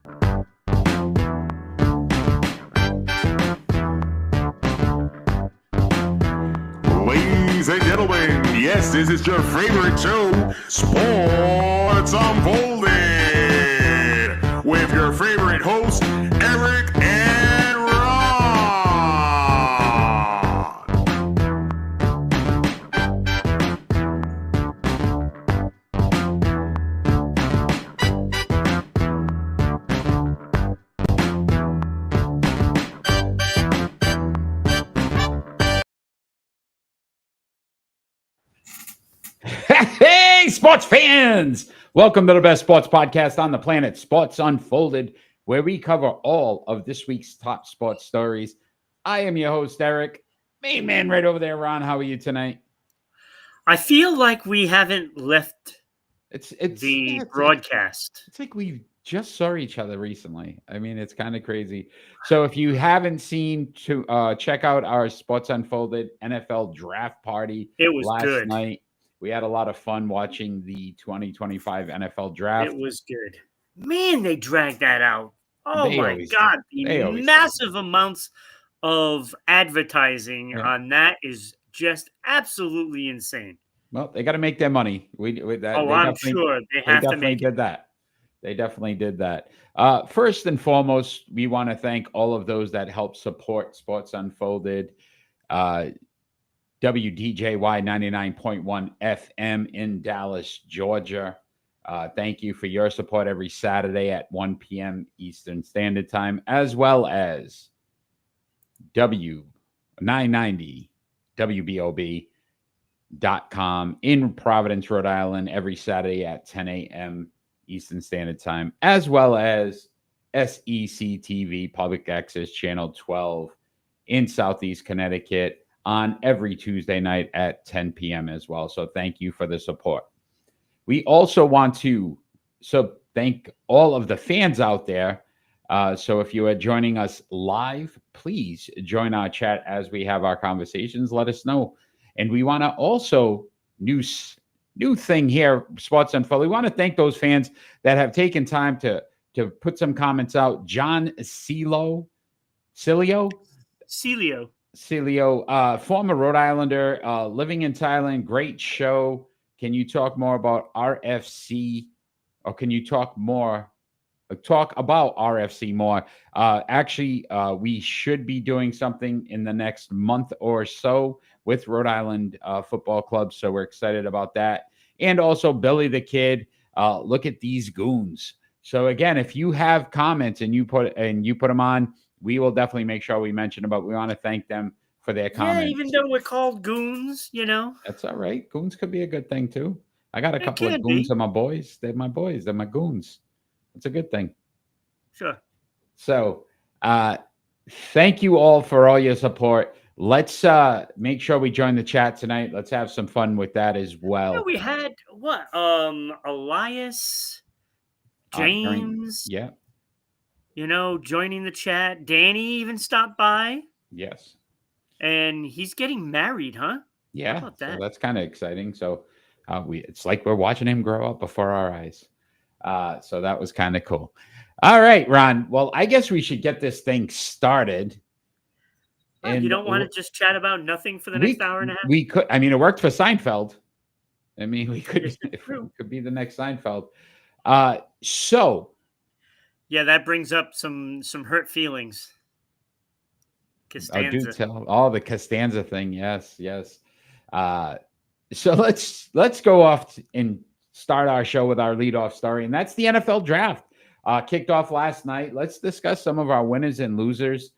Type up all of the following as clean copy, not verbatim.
Ladies and gentlemen, yes, this is your favorite show, Sports Unfolded, with your favorite hosts, Eric and Ron. Hey, sports fans! Welcome to the best sports podcast on the planet, Sports Unfolded, where we cover all of this week's top sports stories. I am your host, Eric. Main man right over there, Ron. How are you tonight? I feel like we haven't left It's broadcast. It's like we just saw each other recently. I mean, it's kind of crazy. So if you haven't seen, to check out our Sports Unfolded NFL draft party. It was last good. night. We had a lot of fun watching the 2025 NFL draft. It was good. Man, they dragged that out. Oh They my always God. do. They The always massive amounts of advertising Yeah. on that is just absolutely insane. Well, they got to make their money. I'm sure they have to make it. They definitely did that. First and foremost, we want to thank all of those that help support Sports Unfolded. WDJY 99.1 FM in Dallas, Georgia. Thank you for your support every Saturday at 1 p.m. Eastern Standard Time, as well as W990 WBOB.com in Providence, Rhode Island, every Saturday at 10 a.m. Eastern Standard Time, as well as SECTV Public Access Channel 12 in Southeast Connecticut on every Tuesday night at 10 p.m. as well. So thank you for the support. We also want to thank all of the fans out there. So if you are joining us live, please join our chat as we have our conversations. Let us know. And we want to also, new thing here, Sports Unfolded. We want to thank those fans that have taken time to put some comments out. John Celio, former Rhode Islander, living in Thailand. Great show. Can you talk more about RFC, or can you talk about RFC more? Actually, we should be doing something in the next month or so with Rhode Island Football Club, so we're excited about that. And also Billy the Kid. Look at these goons. So again, if you have comments and you put them on, we will definitely make sure we mention them, but we want to thank them for their comments. Yeah, even though we're called goons, That's all right. Goons could be a good thing, too. I got a couple of can goons be. of my boys. They're my boys. They're my goons. It's a good thing. Sure. So thank you all for all your support. Let's make sure we join the chat tonight. Let's have some fun with that as well. Yeah, we had, Elias, James. Yeah. Joining the chat. Danny even stopped by. Yes. And he's getting married, huh? Yeah. How about that? So that's kind of exciting. So it's like we're watching him grow up before our eyes. So that was kind of cool. All right, Ron. Well, I guess we should get this thing started. And you don't want to just chat about nothing for the next hour and a half? We could. I mean, it worked for Seinfeld. I mean, we could. It could be the next Seinfeld. So. Yeah, that brings up some hurt feelings. Costanza. Do tell. Oh, the Costanza thing. Yes. So let's go off and start our show with our leadoff story, and that's the NFL draft. Kicked off last night. Let's discuss some of our winners and losers.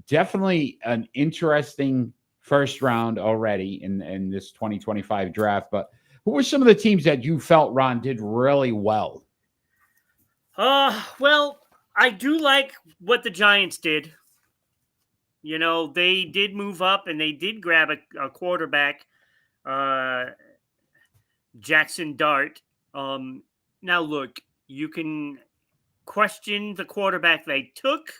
Definitely an interesting first round already in this 2025 draft. But who were some of the teams that you felt, Ron, did really well? Well, I do like what the Giants did. They did move up and they did grab a quarterback, Jackson Dart. Now look, you can question the quarterback they took,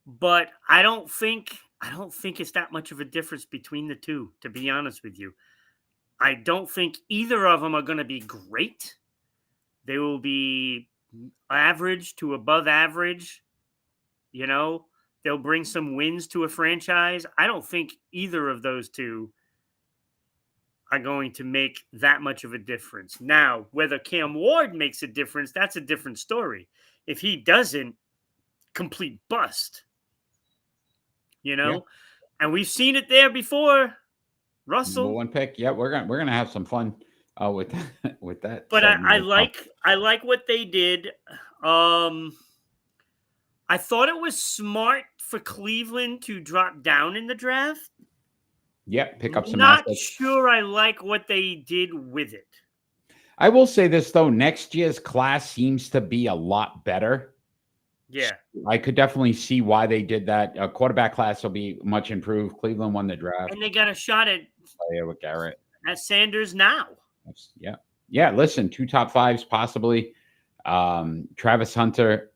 but I don't think it's that much of a difference between the two, to be honest with you. I don't think either of them are going to be great. They will be average to above average. You know, they'll bring some wins to a franchise. I don't think either of those two are going to make that much of a difference. Now, whether Cam Ward makes a difference, that's a different story. If he doesn't, complete bust. You know, Yeah. and we've seen it there before. Number Russell, one pick. Yeah, we're gonna have some fun with with that. but segment I as well. like what they did. I thought it was smart for Cleveland to drop down in the draft. Yep, pick up some Not assets. sure I like what they did with it. I will say this though, next year's class seems to be a lot better. Yeah. I could definitely see why they did that. A quarterback class will be much improved. Cleveland won the draft. And they got a shot at With Garrett. Sanders now. Yeah. Yeah. Listen, 2 top 5s possibly. Travis Hunter,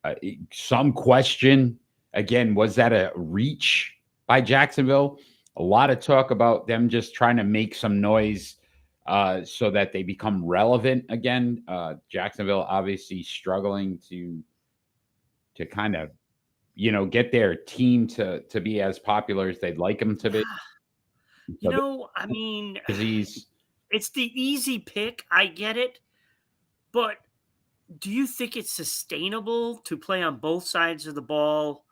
some question. Again, was that a reach by Jacksonville? A lot of talk about them just trying to make some noise so that they become relevant again. Jacksonville obviously struggling to kind of, get their team to be as popular as they'd like them to be. I mean, Disease. It's the easy pick. I get it. But do you think it's sustainable to play on both sides of the ball?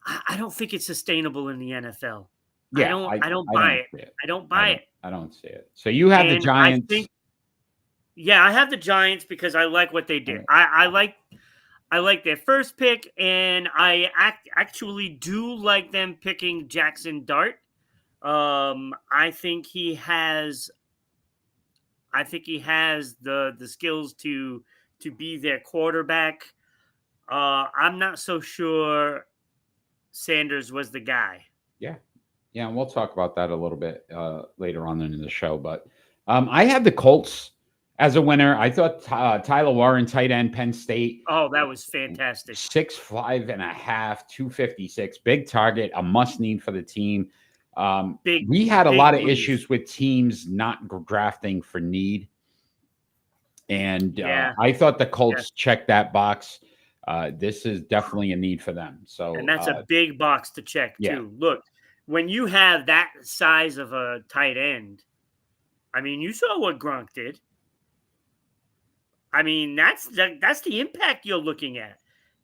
I don't think it's sustainable in the NFL. Yeah, I don't buy it. I don't buy it. I don't see it. So you have the Giants. I have the Giants because I like what they did. Right. I like their first pick, and I actually do like them picking Jackson Dart. I think he has the skills to be their quarterback. I'm not so sure Sanders was the guy. Yeah, and we'll talk about that a little bit later on in the show. But I have the Colts as a winner. I thought Tyler Warren, tight end, Penn State. Oh, that was fantastic. 6'5.5", 256, big target, a must need for the team. We had a lot of issues with teams not drafting for need. And I thought the Colts checked that box. This is definitely a need for them. So, and that's a big box to check too. Look, when you have that size of a tight end, I mean, you saw what Gronk did. I mean, that's the impact you're looking at.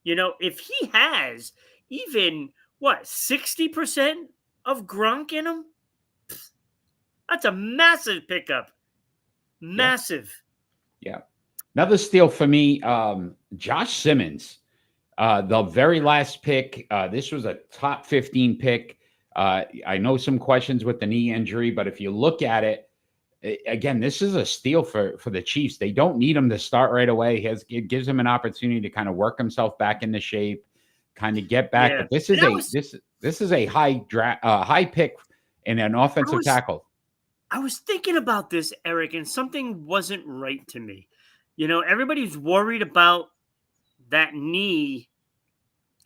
If he has even 60% of Gronk in him, that's a massive pickup. Massive. Yeah. Another steal for me, Josh Simmons, the very last pick. This was a top 15 pick. I know some questions with the knee injury, but if you look at it, again, this is a steal for the Chiefs. They don't need him to start right away. It gives him an opportunity to kind of work himself back into shape, kind of get back. But this is a high pick and an offensive tackle. I was thinking about this, Eric, and something wasn't right to me. Everybody's worried about that knee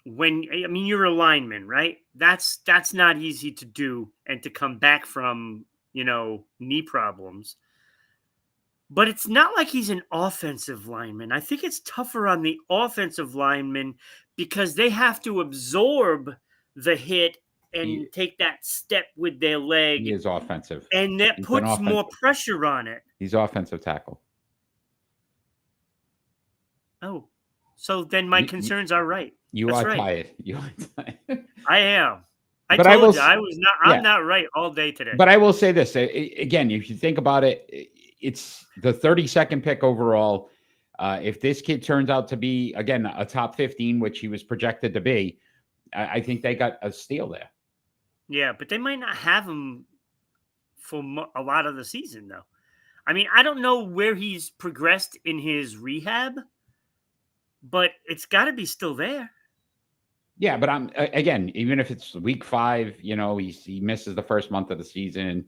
you're a lineman, right? That's not easy to do and to come back from, knee problems. But it's not like he's an offensive lineman. I think it's tougher on the offensive lineman because they have to absorb the hit and take that step with their leg. He is offensive. And that puts more pressure on it. He's offensive tackle. Oh, so then my concerns are right. You are tired. I am. I'm not right all day today. But I will say this again, if you think about it, it's the 32nd pick overall. If this kid turns out to be, again, a top 15, which he was projected to be, I think they got a steal there. Yeah, but they might not have him for a lot of the season, though. I mean, I don't know where he's progressed in his rehab, but it's got to be still there. Yeah, but again, even if it's week 5, he misses the first month of the season.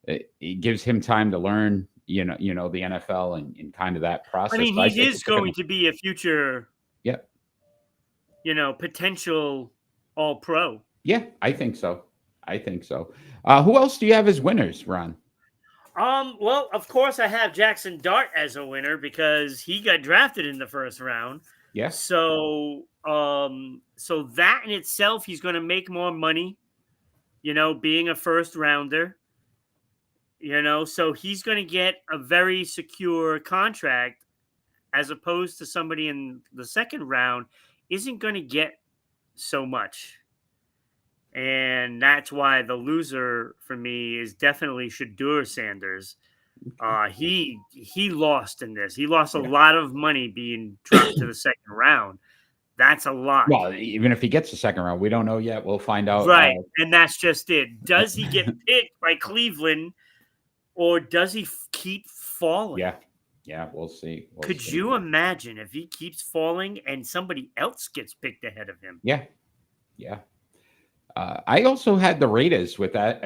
It gives him time to learn, the NFL and kind of that process. I mean, he is going to be a future, potential All-Pro. Yeah, I think so. Who else do you have as winners, Ron? Well, of course, I have Jackson Dart as a winner because he got drafted in the first round. Yeah. So that in itself, he's going to make more money. Being a first rounder. So he's going to get a very secure contract, as opposed to somebody in the second round isn't going to get so much. And that's why the loser for me is definitely Shadur Sanders. He lost in this. He lost a lot of money being dropped to the second round. That's a lot. Well, even if he gets the second round, we don't know yet. We'll find out. Right. And that's just it. Does he get picked by Cleveland, or does he keep falling? Yeah, we'll see. Could you imagine if he keeps falling and somebody else gets picked ahead of him? Yeah. I also had the Raiders with that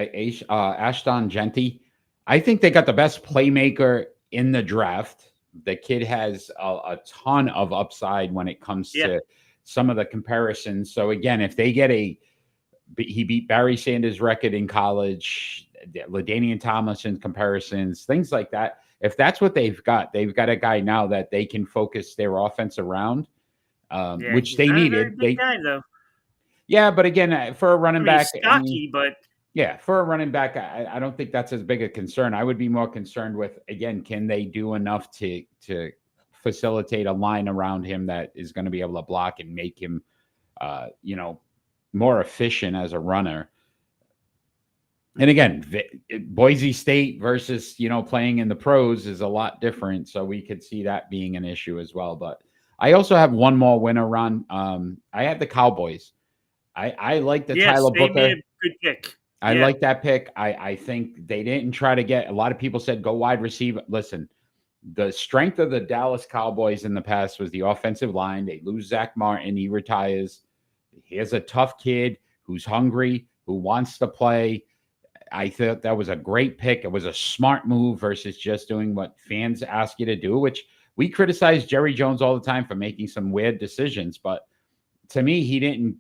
Ashton Genty. I think they got the best playmaker in the draft. The kid has a ton of upside when it comes to some of the comparisons. So again, if they get he beat Barry Sanders' record in college, LaDainian Tomlinson comparisons, things like that. If that's what they've got a guy now that they can focus their offense around, which they needed. Guy, though. Yeah, but again, for a running back, stocky, but for a running back, I don't think that's as big a concern. I would be more concerned with, again, can they do enough to facilitate a line around him that is going to be able to block and make him, more efficient as a runner. And again, Boise State versus, playing in the pros is a lot different. So we could see that being an issue as well. But I also have one more winner, Ron. I have the Cowboys. I like the Tyler Booker. Made a good pick. I like that pick. I think they didn't try to get, a lot of people said go wide receiver. Listen, the strength of the Dallas Cowboys in the past was the offensive line. They lose Zach Martin. He retires. Here's a tough kid who's hungry, who wants to play. I thought that was a great pick. It was a smart move versus just doing what fans ask you to do, which we criticize Jerry Jones all the time for making some weird decisions. But to me, he didn't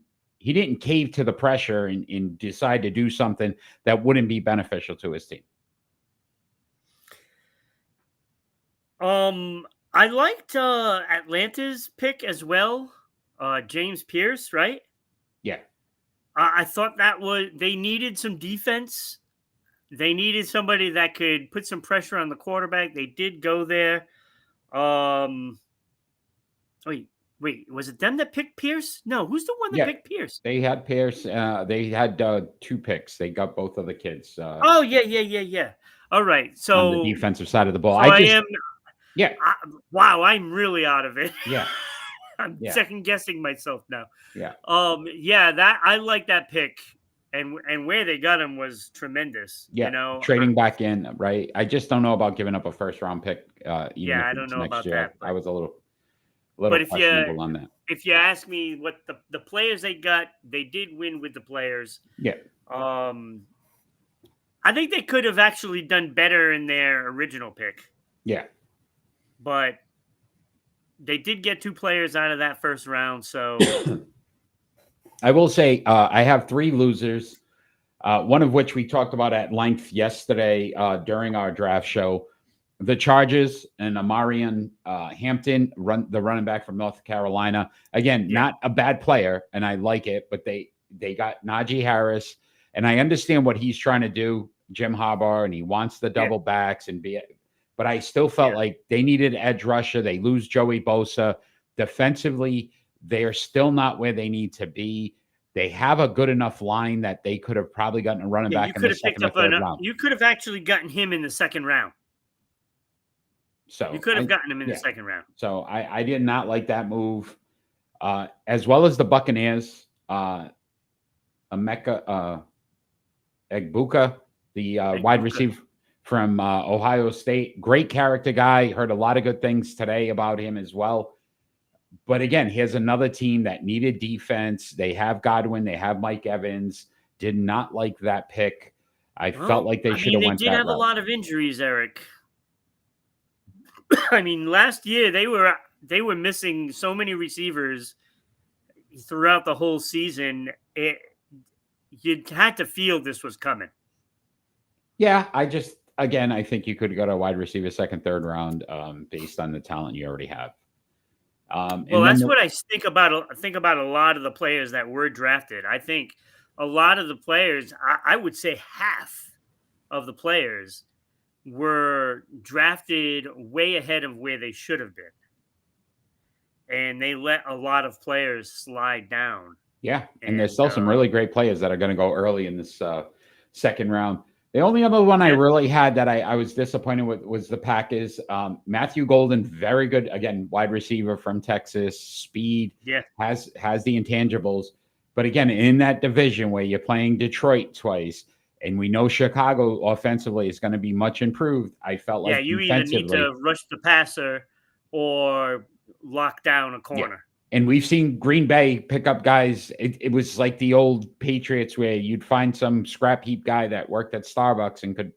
cave to the pressure and decide to do something that wouldn't be beneficial to his team. I liked Atlanta's pick as well. James Pierce, right? Yeah. I thought they needed some defense. They needed somebody that could put some pressure on the quarterback. They did go there. Wait, was it them that picked Pierce? No, who's the one that picked Pierce? They had Pierce. They had 2 picks. They got both of the kids. Yeah. All right. So on the defensive side of the ball, so wow, I'm really out of it. Yeah. I'm second guessing myself now. Yeah. That I like that pick, and where they got him was tremendous. Yeah. Trading back in, right? I just don't know about giving up a first round pick. I don't know about that. I was a little but questionable on that. If you ask me what the players they got, they did win with the players. Yeah. I think they could have actually done better in their original pick. Yeah. But they did get 2 players out of that first round. So I will say I have 3 losers, one of which we talked about at length yesterday during our draft show. The Chargers and Amarian Hampton, the running back from North Carolina. Again, not a bad player, and I like it, but they got Najee Harris, and I understand what he's trying to do, Jim Harbaugh, and he wants the double backs and but I still felt like they needed edge rusher. They lose Joey Bosa. Defensively, they are still not where they need to be. They have a good enough line that they could have probably gotten a running back in the second or third round. You could have actually gotten him in the second round. So you could have gotten him in the second round. So I did not like that move. As well as the Buccaneers, Emeka Egbuka, the wide receiver from Ohio State. Great character guy. Heard a lot of good things today about him as well. But again, here's another team that needed defense. They have Godwin. They have Mike Evans. Did not like that pick. I felt like they should have went that route. They did have a lot of injuries, Eric. I mean, last year they were missing so many receivers throughout the whole season. You had to feel this was coming. Yeah, again, I think you could go to a wide receiver second, third round based on the talent you already have. Well, that's what I think about. I think about a lot of the players that were drafted. I think a lot of the players, I would say half of the players were drafted way ahead of where they should have been. And they let a lot of players slide down. Yeah, and there's still some really great players that are going to go early in this second round. The only other one I really had that I was disappointed with was the Packers. Matthew Golden, very good, again, wide receiver from Texas, speed, has the intangibles. But again, in that division where you're playing Detroit twice, and we know Chicago offensively is going to be much improved, I felt like you either need to rush the passer or lock down a corner. Yeah. And we've seen Green Bay pick up guys. It was like the old Patriots where you'd find some scrap heap guy that worked at Starbucks and could.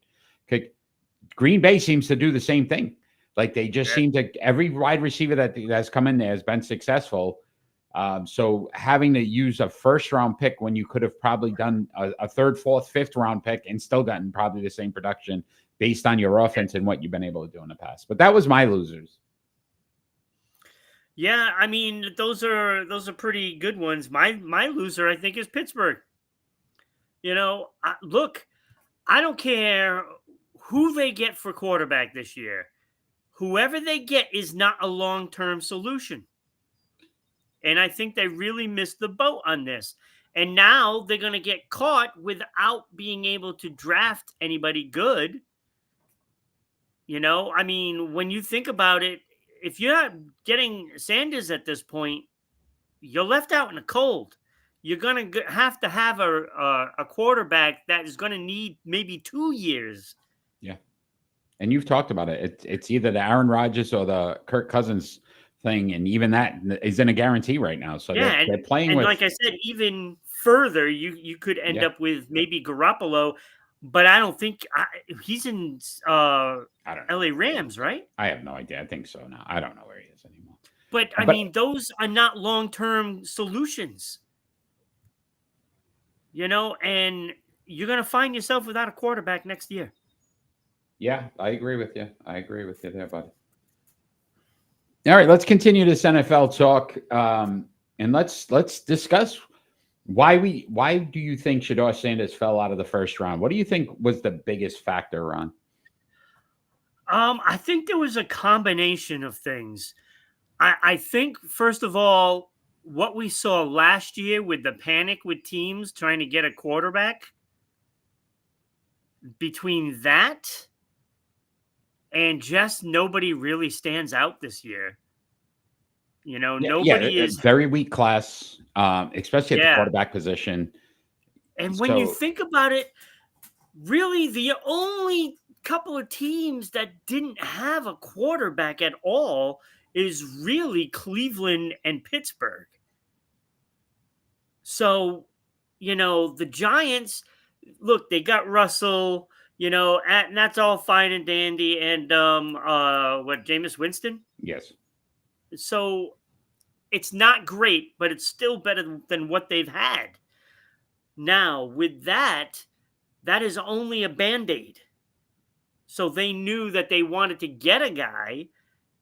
Green Bay seems to do the same thing. Like they just seem to, every wide receiver that's come in there has been successful. So having to use a first round pick when you could have probably done a third, fourth, fifth round pick and still gotten probably the same production based on your offense and what you've been able to do in the past. But that was my losers. Yeah, I mean, those are pretty good ones. My loser, I think, is Pittsburgh. Look, I don't care who they get for quarterback this year. Whoever they get is not a long-term solution. And I think they really missed the boat on this. And now they're going to get caught without being able to draft anybody good. I mean, when you think about it, if you're not getting Sanders at this point, you're left out in the cold. You're going to have a quarterback that is going to need maybe 2 years. Yeah. And you've talked about it. It's either the Aaron Rodgers or the Kirk Cousins thing. And even that isn't a guarantee right now. So they're playing with. Like I said, even further, you could end up with maybe Garoppolo. But I don't think he's in LA Rams, right? I have no idea. I think so now. I don't know where he is anymore. But I mean, those are not long-term solutions. And you're going to find yourself without a quarterback next year. Yeah, I agree with you. I agree with you there, buddy. All right, let's continue this NFL talk. And let's discuss why do you think Shedeur Sanders fell out of the first round? What do you think was the biggest factor, Ron? I think there was a combination of things. I think, first of all, what we saw last year with the panic with teams trying to get a quarterback, between that and just nobody really stands out this year. Nobody is very weak class, especially at the quarterback position. And when you think about it, really the only couple of teams that didn't have a quarterback at all is really Cleveland and Pittsburgh. So, the Giants, look, they got Russell, and that's all fine and dandy. And Jameis Winston? Yes. So it's not great, but it's still better than what they've had. Now, with that is only a Band-Aid. So they knew that they wanted to get a guy,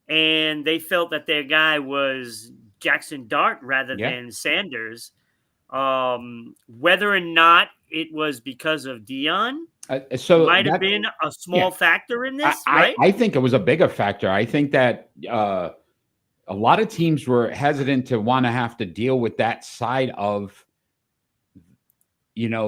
and they felt that their guy was Jackson Dart rather than Sanders. Whether or not it was because of Dion, might have been a small factor in this, right? I think it was a bigger factor. I think that a lot of teams were hesitant to want to have to deal with that side of,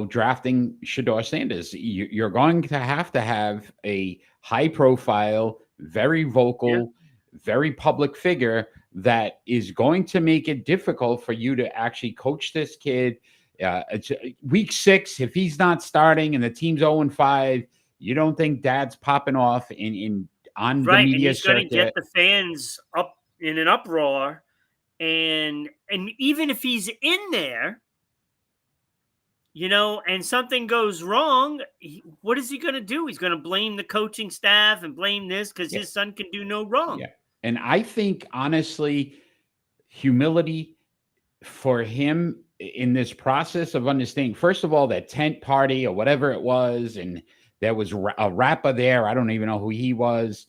drafting Shedeur Sanders. You're going to have a high profile, very vocal, very public figure that is going to make it difficult for you to actually coach this kid. It's week 6, if he's not starting and the team's 0-5, you don't think Dad's popping off on the media and he's going to get circuit. the fans up in an uproar, and even if he's in there, and something goes wrong, what is he going to do? He's going to blame the coaching staff and blame this because his son can do no wrong. Yeah. And I think, honestly, humility for him in this process of understanding, first of all, that tent party or whatever it was, and There was a rapper there. I don't even know who he was,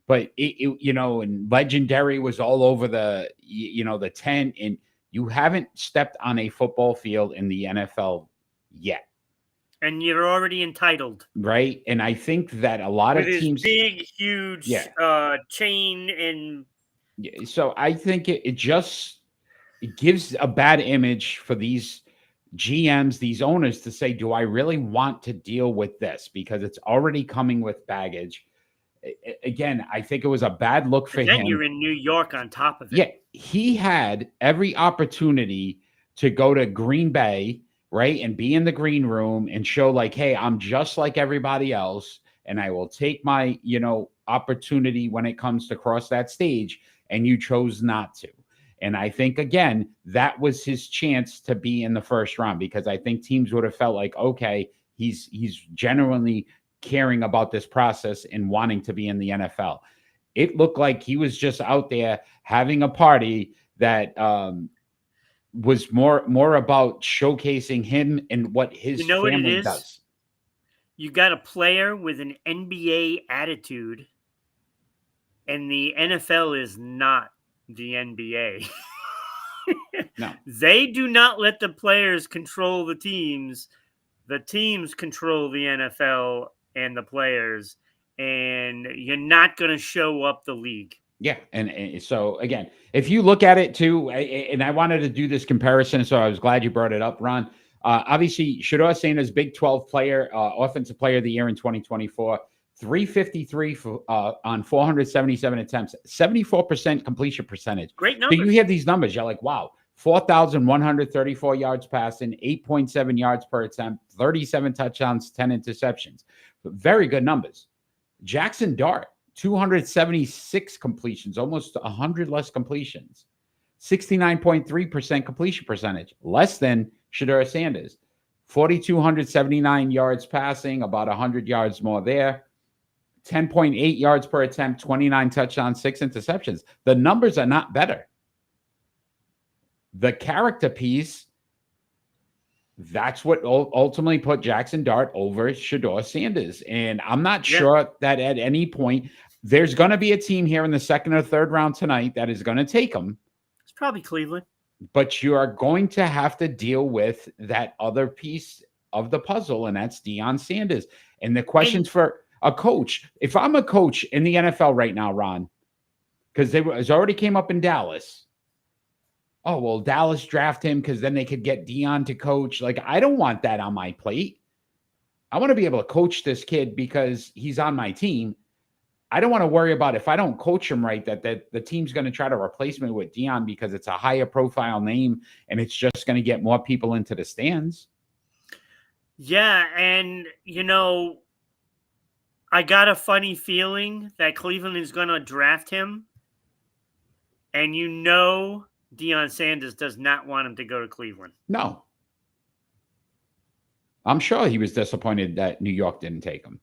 but and Legendary was all over the tent, and you haven't stepped on a football field in the NFL yet. And you're already entitled. Right. And I think that a lot with of teams, big, huge chain and. So I think it gives a bad image for these GMs, these owners, to say, do I really want to deal with this? Because it's already coming with baggage. Again, I think it was a bad look for him. Then you're in New York on top of it. Yeah, he had every opportunity to go to Green Bay, right, and be in the green room and show like, hey, I'm just like everybody else, and I will take my, opportunity when it comes to cross that stage, and you chose not to. And I think, again, that was his chance to be in the first round, because I think teams would have felt like, okay, he's genuinely caring about this process and wanting to be in the NFL. It looked like he was just out there having a party that was more about showcasing him and what his family does. You got a player with an NBA attitude, and the NFL is not the NBA. No. They do not let the players control the teams. The teams control the NFL and the players, and you're not going to show up the league. Yeah. And so, again, if you look at it too, and I wanted to do this comparison, so I was glad you brought it up, Ron. Obviously, Shedeur Sanders, Big 12 player, Offensive Player of the Year in 2024, 353 on 477 attempts, 74% completion percentage. Great numbers. So you hear these numbers, you're like, wow, 4,134 yards passing, 8.7 yards per attempt, 37 touchdowns, 10 interceptions. Very good numbers. Jackson Dart, 276 completions, almost 100 less completions, 69.3% completion percentage, less than Shedeur Sanders. 4,279 yards passing, about 100 yards more there. 10.8 yards per attempt, 29 touchdowns, 6 interceptions. The numbers are not better. The character piece, that's what ultimately put Jackson Dart over Shedeur Sanders. And I'm not sure that at any point there's going to be a team here in the second or third round tonight that is going to take him. It's probably Cleveland. But you are going to have to deal with that other piece of the puzzle, and that's Deion Sanders. And the questions for a coach, if I'm a coach in the NFL right now, Ron, because it already came up in Dallas. Oh, well, Dallas draft him because then they could get Deion to coach. Like, I don't want that on my plate. I want to be able to coach this kid because he's on my team. I don't want to worry about if I don't coach him right, that the team's going to try to replace me with Deion because it's a higher profile name and it's just going to get more people into the stands. Yeah, and, I got a funny feeling that Cleveland is going to draft him. And Deion Sanders does not want him to go to Cleveland. No. I'm sure he was disappointed that New York didn't take him.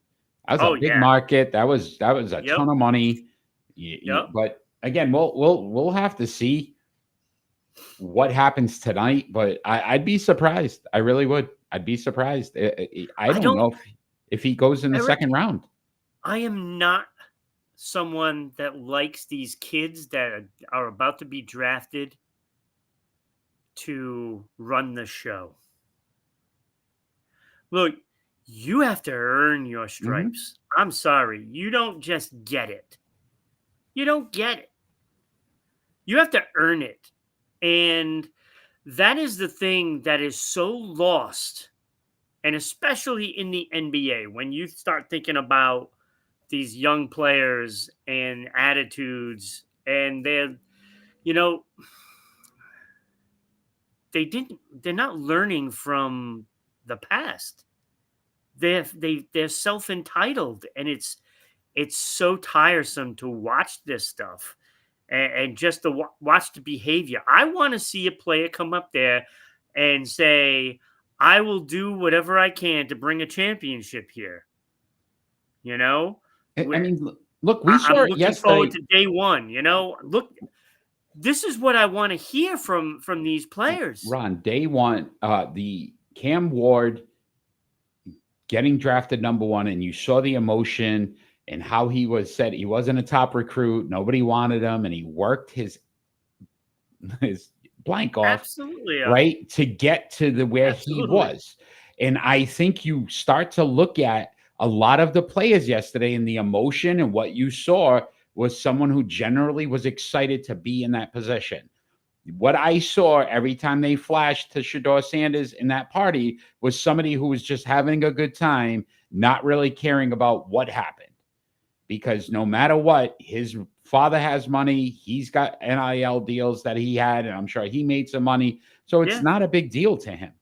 That was a big market. That was a ton of money. But again, we'll have to see what happens tonight. But I'd be surprised. I really would. I'd be surprised. I don't know if he goes in the second round. I am not someone that likes these kids that are about to be drafted to run the show. Look, you have to earn your stripes. Mm-hmm. I'm sorry. You don't just get it. You don't get it. You have to earn it. And that is the thing that is so lost. And especially in the NBA, when you start thinking about these young players and attitudes, and they're not learning from the past. They're self-entitled, and it's so tiresome to watch this stuff and just to watch the behavior. I want to see a player come up there and say, I will do whatever I can to bring a championship here. I mean, look, we saw it yesterday. I'm looking forward to day one. Look, this is what I want to hear from these players. Ron, day one, the Cam Ward getting drafted number 1, and you saw the emotion and how he was said he wasn't a top recruit, nobody wanted him, and he worked his blank off, Absolutely. right, to get to the where he Absolutely. was. And I think you start to look at a lot of the players yesterday, and the emotion and what you saw was someone who generally was excited to be in that position. What I saw every time they flashed to Shedeur Sanders in that party was somebody who was just having a good time, not really caring about what happened. Because no matter what, his father has money. He's got NIL deals that he had, and I'm sure he made some money. So it's not a big deal to him.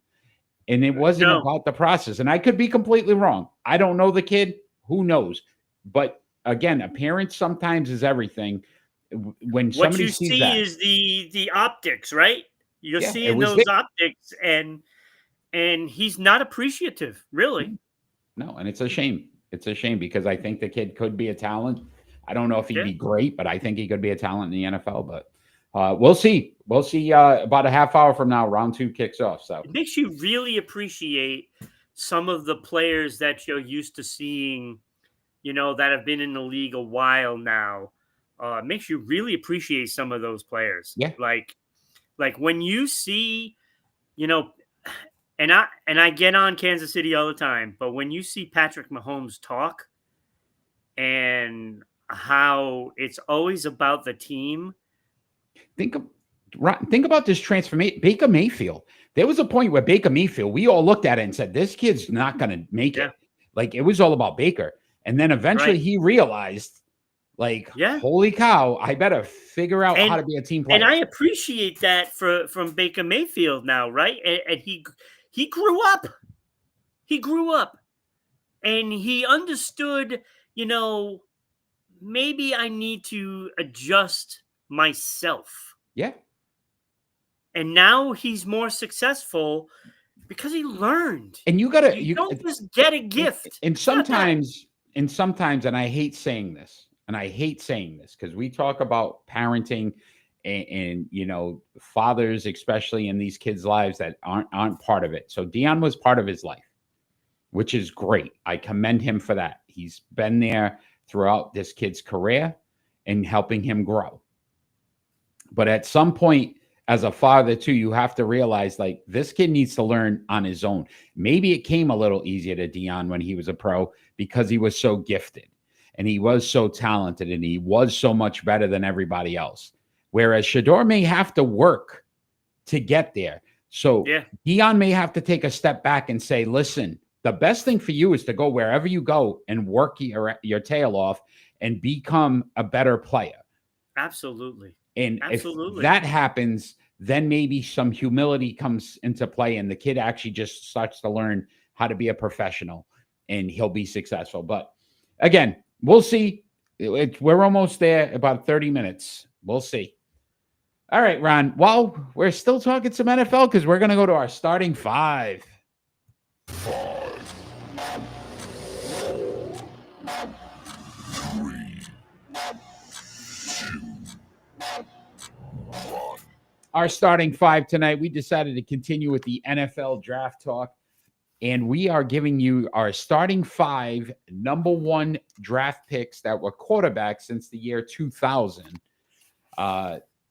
And it wasn't about the process. And I could be completely wrong. I don't know the kid. Who knows? But again, appearance sometimes is everything. When What somebody you sees see that, is the optics, right? You're it seeing was those there. optics, and he's not appreciative, really. No, and it's a shame. It's a shame because I think the kid could be a talent. I don't know if he'd be great, but I think he could be a talent in the NFL. But we'll see. We'll see about a half hour from now. Round 2 kicks off. So It makes you really appreciate some of the players that you're used to seeing, that have been in the league a while now. It makes you really appreciate some of those players. Yeah. Like when you see, and I get on Kansas City all the time, but when you see Patrick Mahomes talk and how it's always about the team. Think about this transformation. Baker Mayfield. There was a point where Baker Mayfield, we all looked at it and said, this kid's not going to make it. Like, it was all about Baker. And then eventually he realized, like, holy cow, I better figure out how to be a team player. And I appreciate that from Baker Mayfield now, right? And he grew up. He grew up. And he understood, maybe I need to adjust myself. Yeah. And now he's more successful because he learned. And you don't just get a gift. And sometimes, and I hate saying this, because we talk about parenting and fathers, especially in these kids' lives that aren't part of it. So Deion was part of his life, which is great. I commend him for that. He's been there throughout this kid's career and helping him grow. But at some point, as a father too, you have to realize, like, this kid needs to learn on his own. Maybe it came a little easier to Deion when he was a pro because he was so gifted and he was so talented and he was so much better than everybody else. Whereas Shedeur may have to work to get there. So Deion may have to take a step back and say, listen, the best thing for you is to go wherever you go and work your tail off and become a better player. Absolutely. And if that happens, then maybe some humility comes into play and the kid actually just starts to learn how to be a professional and he'll be successful. But again, we'll see. We're almost there, about 30 minutes. We'll see. All right, Ron. Well, we're still talking some NFL because we're going to go to our starting 5. Our starting 5 tonight, we decided to continue with the NFL draft talk, and we are giving you our starting 5 number 1 draft picks that were quarterbacks since the year 2000.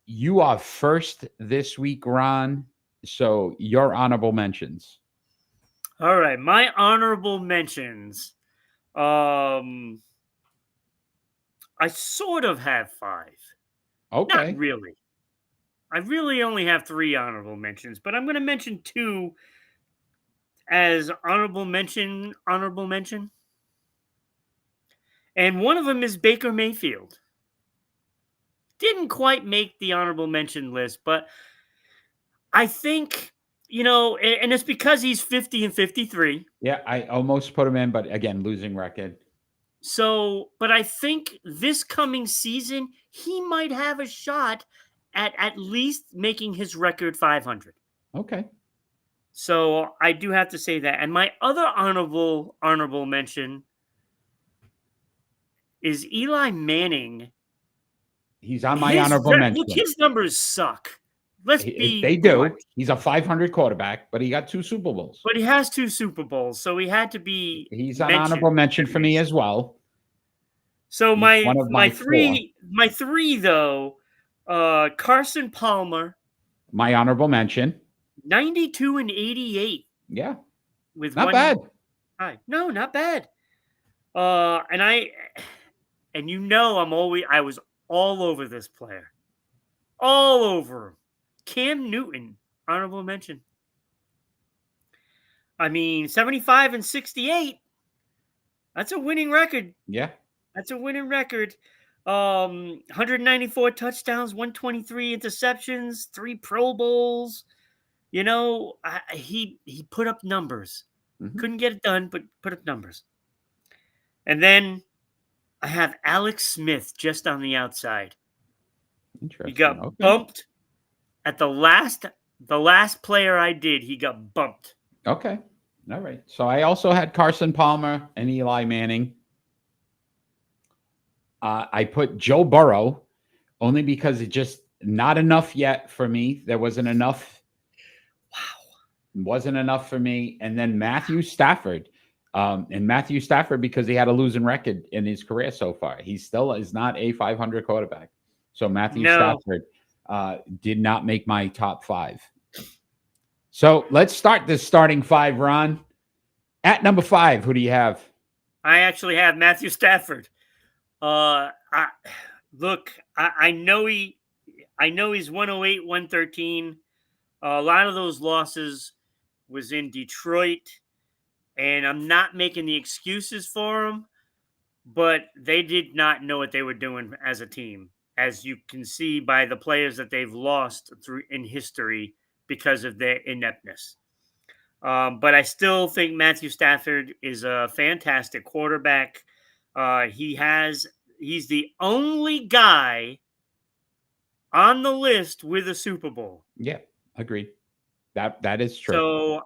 You are first this week, Ron, so your honorable mentions. All right, my honorable mentions. I sort of have 5. Okay. Not really. I really only have 3 honorable mentions, but I'm going to mention 2 as honorable mention. And one of them is Baker Mayfield. Didn't quite make the honorable mention list, but I think, and it's because he's 50 and 53. Yeah, I almost put him in, but again, losing record. So, but I think this coming season, he might have a shot at least making his record 500. Okay. So I do have to say that. And my other honorable mention is Eli Manning. He's on my honorable mention. Look, his numbers suck. If they do, he's a 500 quarterback, but he got 2 Super Bowls. But he has 2 Super Bowls, so he had to be. He's an honorable mention for me as well. So my three though, Carson Palmer. My honorable mention. 92 and 88. Yeah, with not bad. No, not bad. And I was all over this player, all over him. Cam Newton, honorable mention. I mean, 75 and 68. That's a winning record. Yeah. That's a winning record. 194 touchdowns, 123 interceptions, 3 Pro Bowls. You know, he put up numbers. Mm-hmm. Couldn't get it done, but put up numbers. And then I have Alex Smith just on the outside. Interesting. He got bumped at the last player I did. He got bumped. Okay. All right. So I also had Carson Palmer and Eli Manning. I put Joe Burrow only because it just not enough yet for me. There wasn't enough. Wow. Wasn't enough for me. And then Matthew Stafford. And Matthew Stafford, because he had a losing record in his career so far. He still is not a 500 quarterback. So Matthew Stafford did not make my top 5. So let's start this starting 5, Ron. At number 5, who do you have? I actually have Matthew Stafford. I know he's 108, 113. A lot of those losses was in Detroit, and I'm not making the excuses for them, but they did not know what they were doing as a team, as you can see by the players that they've lost through in history because of their ineptness. But I still think Matthew Stafford is a fantastic quarterback. He's the only guy on the list with a Super Bowl. Yeah, agreed. That is true. So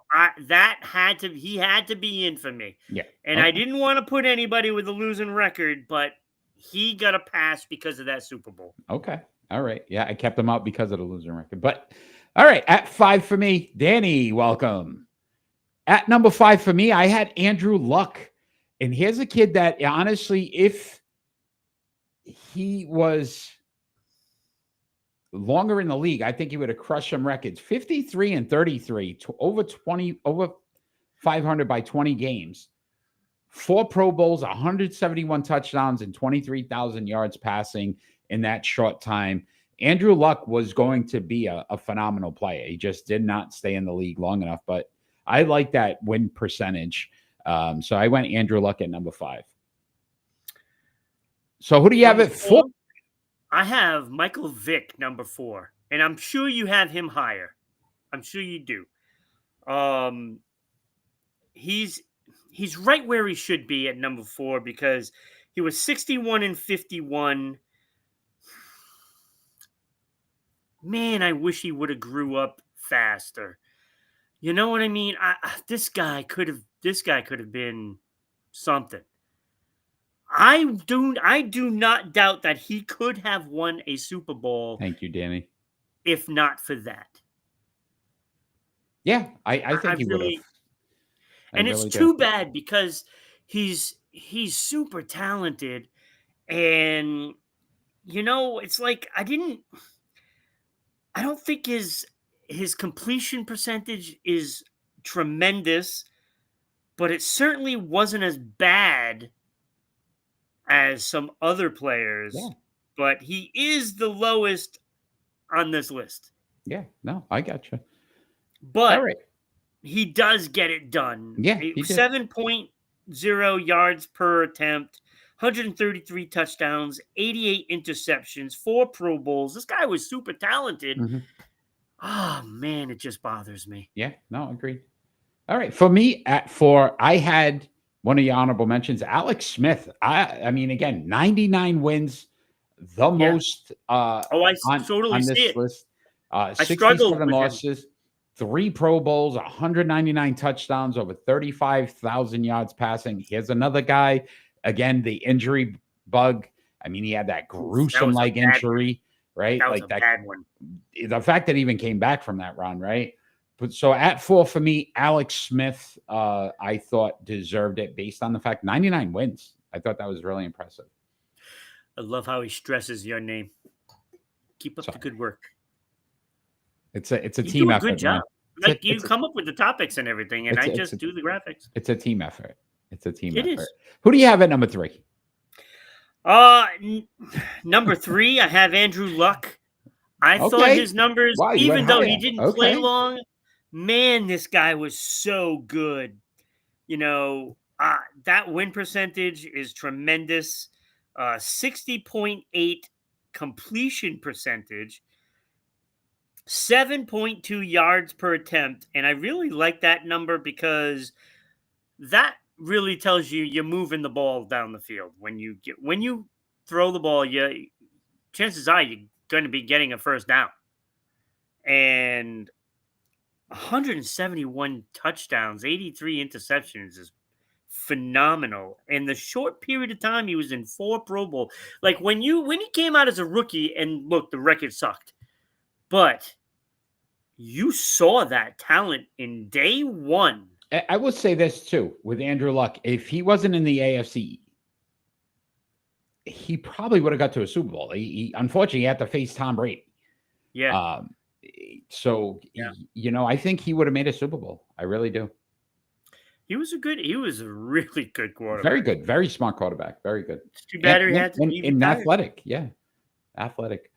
he had to be in for me. Yeah. And I didn't want to put anybody with a losing record, but he got a pass because of that Super Bowl. Okay. All right. Yeah, I kept him out because of the losing record. But all right, at 5 for me, Danny, welcome. At number 5 for me, I had Andrew Luck. And here's a kid that honestly, if he was longer in the league, I think he would have crushed some records. 53 and 33, over 500 by 20 games. 4 Pro Bowls, 171 touchdowns, and 23,000 yards passing in that short time. Andrew Luck was going to be a phenomenal player. He just did not stay in the league long enough, but I like that win percentage. So I went Andrew Luck at number 5. So who do you have at 4? I have Michael Vick, number 4. And I'm sure you have him higher. I'm sure you do. He's right where he should be at number 4 because he was 61 and 51. Man, I wish he would have grew up faster. You know what I mean? This guy could have been something. I do not doubt that he could have won a Super Bowl. Thank you, Danny. If not for that. Yeah, I think he would have. And it's too bad because he's super talented, and you know, it's like I don't think his completion percentage is tremendous, but it certainly wasn't as bad as some other players. Yeah. But he is the lowest on this list. Yeah, no, I got you. But all right, he does get it done. Yeah, 7.0 yards per attempt, 133 touchdowns, 88 interceptions, 4 Pro Bowls. This guy was super talented. Mm-hmm. Oh, man, it just bothers me. Yeah, no, agreed. All right, for me at 4, I had one of your honorable mentions, Alex Smith. I mean, again, 99 wins, the most I totally on see this it. list. I struggled with 67 losses, 3 Pro Bowls, 199 touchdowns, over 35,000 yards passing. Here's another guy. Again, the injury bug. I mean, he had that gruesome leg injury, right? That was Like a that, bad one. the fact that he even came back from that run, right? But so at 4 for me, Alex Smith, I thought deserved it based on the fact 99 wins. I thought that was really impressive. I love how he stresses your name. Keep up the good work. It's a You team do a effort, good job. man. Like you come up with the topics and everything, and I just do the graphics. It's a team effort. It's a team It effort. is. Who do you have at number 3? Number 3, I have Andrew Luck. I thought Okay. his numbers, Wow, you even went though he higher. didn't play Okay. long, man, this guy was so good. You know, that win percentage is tremendous. 60.8 completion percentage, 7.2 yards per attempt. And I really like that number because that really tells you you're moving the ball down the field. When you throw the ball, chances are you're going to be getting a first down. And 171 touchdowns, 83 interceptions is phenomenal. In the short period of time he was in 4 Pro Bowl. Like when he came out as a rookie, and look, the record sucked. But you saw that talent in day 1. I will say this too with Andrew Luck. If he wasn't in the AFC, he probably would have got to a Super Bowl. He unfortunately had to face Tom Brady. Yeah. I think he would have made a Super Bowl. I really do. He was a really good quarterback. Very good. Very smart quarterback. Very good. It's too bad he had to be retired. Athletic. Yeah. Athletic.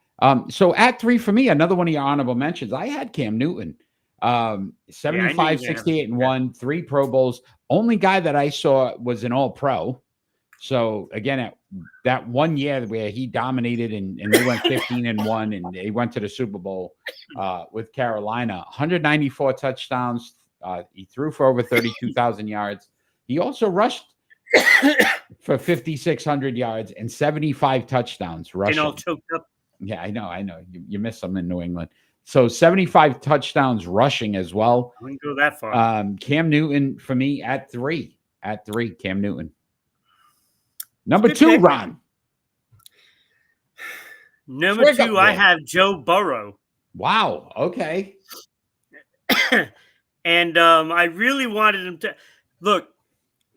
So at 3 for me, another one of your honorable mentions, I had Cam Newton. 75, 68, and 1, 3 Pro Bowls. Only guy that I saw was an All-Pro. So again, at that 1 year where he dominated and they went 15-1 and they went to the Super Bowl with Carolina, 194 touchdowns. He threw for over 32,000 yards. He also rushed for 5,600 yards and 75 touchdowns rushing. all choked up. Yeah, I know. You missed some in New England. So 75 touchdowns rushing as well. I wouldn't go that far. Cam Newton for me at 3. At 3, Cam Newton. Number 2, pick. Ron. Number 2, I have Joe Burrow. Wow. Okay. And I really wanted him to look.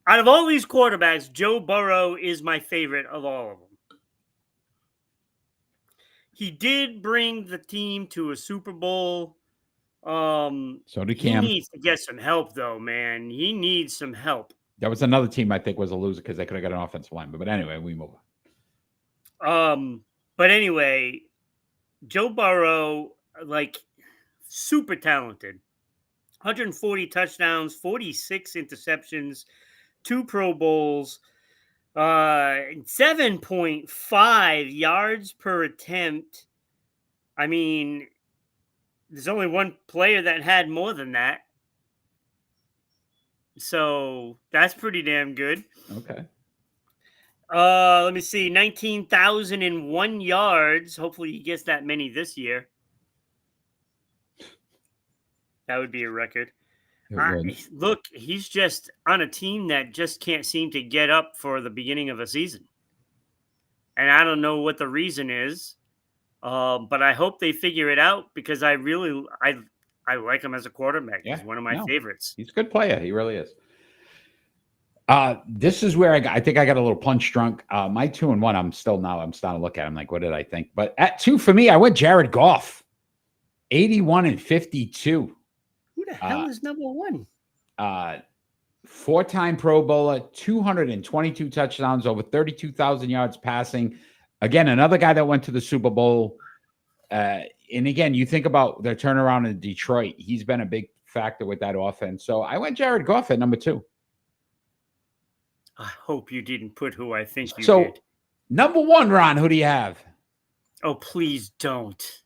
Out of all these quarterbacks, Joe Burrow is my favorite of all of them. He did bring the team to a Super Bowl. So did Cam. He needs to get some help, though, man. He needs some help. That was another team I think was a loser because they could have got an offensive lineman. But anyway, we move on. But anyway, Joe Burrow, like, super talented. 140 touchdowns, 46 interceptions, 2 Pro Bowls, 7.5 yards per attempt. I mean, there's only one player that had more than that. So that's pretty damn good. Okay. Let me see. 19,001 yards. Hopefully he gets that many this year. That would be a record. Look, he's just on a team that just can't seem to get up for the beginning of a season. And I don't know what the reason is. But I hope they figure it out because I like him as a quarterback. Yeah, he's one of my favorites. He's a good player. He really is. This is where I think I got a little punch drunk. My 2 and 1, I'm starting to look at him like, what did I think? But at 2 for me, I went Jared Goff, 81-52. Who the hell is number 1? 4-time Pro Bowler, 222 touchdowns, over 32,000 yards passing. Again, another guy that went to the Super Bowl. And again, you think about the turnaround in Detroit. He's been a big factor with that offense. So I went Jared Goff at number 2. I hope you didn't put who I think you did. So number 1, Ron, who do you have? Oh, please don't.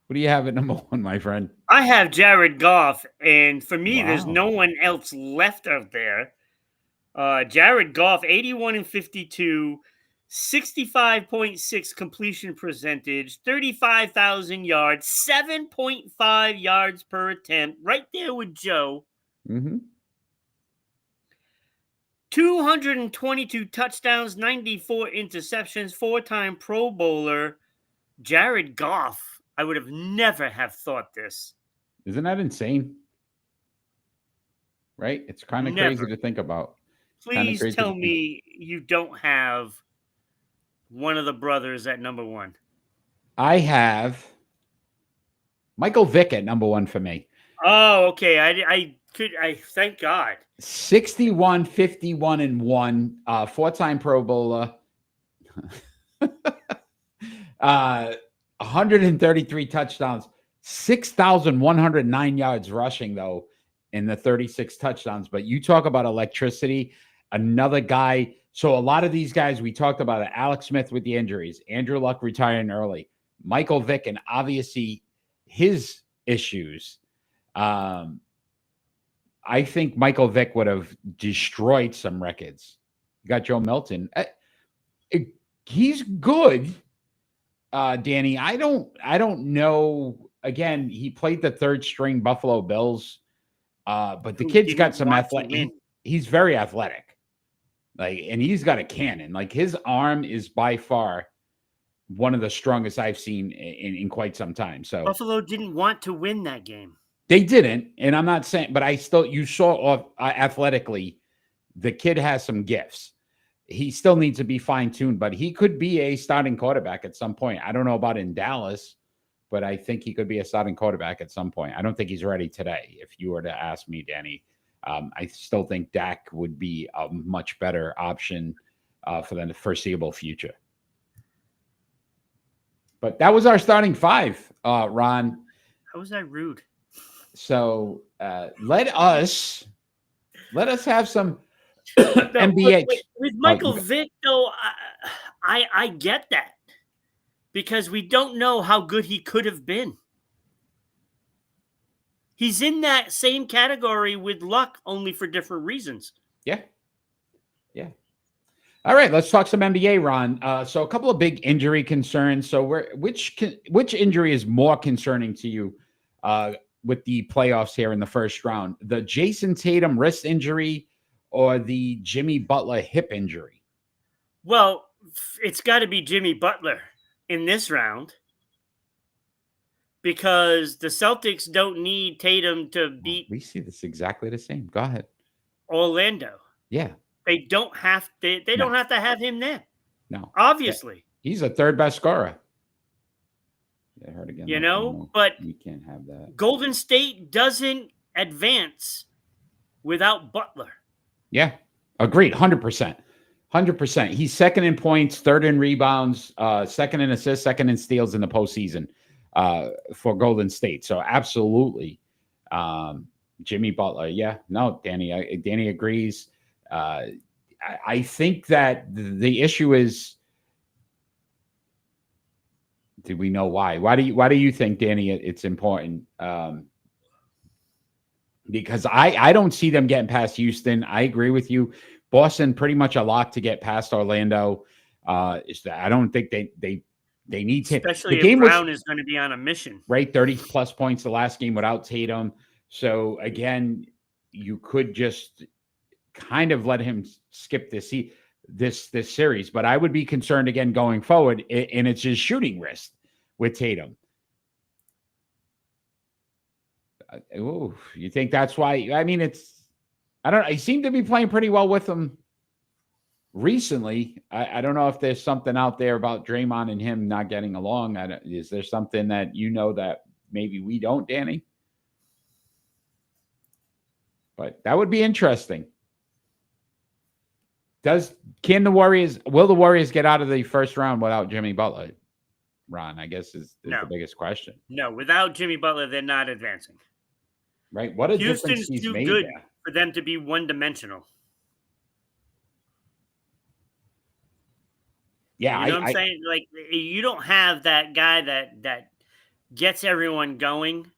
What do you have at number 1, my friend? I have Jared Goff, and for me, there's no one else left out there. Jared Goff, 81-52, 65.6 completion percentage, 35,000 yards, 7.5 yards per attempt, right there with Joe. Mm-hmm. 222 touchdowns, 94 interceptions, 4-time Pro Bowler, Jared Goff. I would have never have thought this. Isn't that insane? Right? It's kind of crazy Never. to think about. Please tell me you don't have one of the brothers at number one. I have Michael Vick at number one for me. Oh, okay. I thank God. 61, 51, and 1. 4-time Pro Bowler. 133 touchdowns. 6,109 yards rushing, though, in the 36 touchdowns. But you talk about electricity. Another guy. So a lot of these guys, we talked about it. Alex Smith with the injuries. Andrew Luck retiring early. Michael Vick, and obviously his issues. I think Michael Vick would have destroyed some records. You got Joe Milton. He's good, Danny. I don't know. Again, he played the third string Buffalo Bills, but the kid's got some athletic. He's very athletic, and he's got a cannon. Like, his arm is by far one of the strongest I've seen in quite some time. So Buffalo didn't want to win that game. They didn't, and I'm not saying, but you saw athletically, the kid has some gifts. He still needs to be fine-tuned, but he could be a starting quarterback at some point. I don't know about in Dallas, but I think he could be a starting quarterback at some point. I don't think he's ready today. If you were to ask me, Danny, I still think Dak would be a much better option for the foreseeable future. But that was our starting five, Ron. How was I rude? So let us have some NBA. With Michael Vick, though, I get that, because we don't know how good he could have been. He's in that same category with Luck, only for different reasons. Yeah. All right, let's talk some NBA, Ron. So a couple of big injury concerns. So which injury is more concerning to you with the playoffs here in the first round? The Jason Tatum wrist injury or the Jimmy Butler hip injury? Well, it's got to be Jimmy Butler in this round, because the Celtics don't need Tatum to beat. We see this exactly the same. Go ahead. Orlando. Yeah. They don't have to. They don't have to have him there. No. Obviously. He's a third best scorer. I heard again. But you can't have that. Golden State doesn't advance without Butler. Yeah, agreed. 100%. 100%. He's second in points, third in rebounds, second in assists, second in steals in the postseason for Golden State. So absolutely, Jimmy Butler. Yeah, no, Danny agrees. I think that the issue is, do we know why? Why do you think, Danny, it's important? Because I don't see them getting past Houston. I agree with you. Boston pretty much a lock to get past Orlando. I don't think they need Tatum. Especially if Brown is going to be on a mission. Right, 30-plus points the last game without Tatum. So, again, you could just kind of let him skip this series. But I would be concerned, again, going forward, and it's his shooting wrist with Tatum. You think that's why? I mean, I don't know. He seemed to be playing pretty well with him recently. I don't know if there's something out there about Draymond and him not getting along. Is there something that that maybe we don't, Danny? But that would be interesting. Will the Warriors get out of the first round without Jimmy Butler? Ron, I guess is the biggest question. No, without Jimmy Butler, they're not advancing. Right? What a Houston's difference he's too made good there. For them to be one-dimensional. Yeah, you know what I'm saying? Like, you don't have that guy that gets everyone going.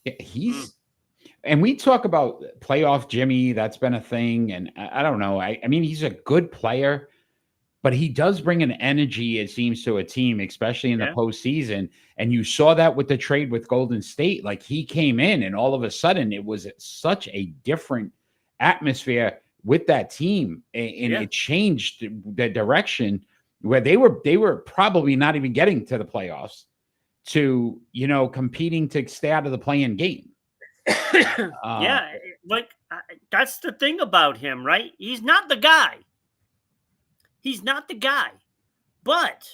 Yeah, and we talk about playoff Jimmy. That's been a thing, and I don't know. I mean, he's a good player, but he does bring an energy, it seems, to a team, especially in the postseason. And you saw that with the trade with Golden State. Like, he came in, and all of a sudden, it was such a different atmosphere with that team, and it changed the direction where they were probably not even getting to the playoffs to, competing to stay out of the play-in game. Yeah, like that's the thing about him, right? He's not the guy. He's not the guy, but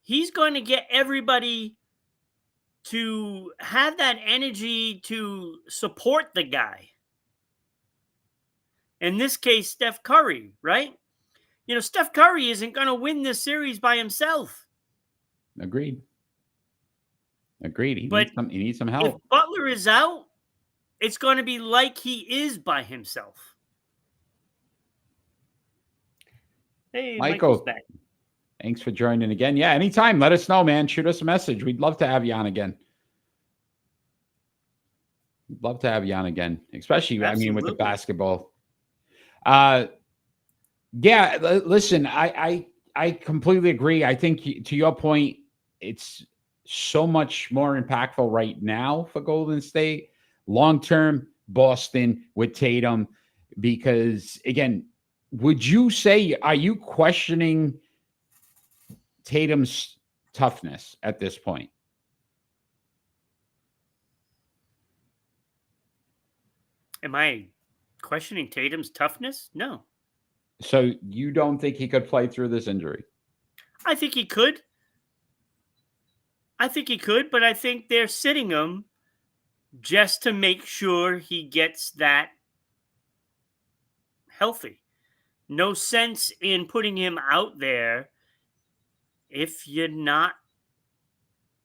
he's going to get everybody to have that energy to support the guy. In this case, Steph Curry, right? Steph Curry isn't going to win this series by himself. Agreed. He needs some If help. Butler is out, it's going to be like he is by himself. Hey, Michael's back. Thanks for joining again. Yeah, anytime. Let us know, man. Shoot us a message. We'd love to have you on again. Especially, Absolutely. with the basketball. Yeah, listen, I completely agree. I think, to your point, it's so much more impactful right now for Golden State. Long-term, Boston with Tatum, because, again, would you say, are you questioning Tatum's toughness at this point? Am I questioning Tatum's toughness? No. So you don't think he could play through this injury? I think he could. But I think they're sitting him just to make sure he gets that healthy. No sense in putting him out there if you're not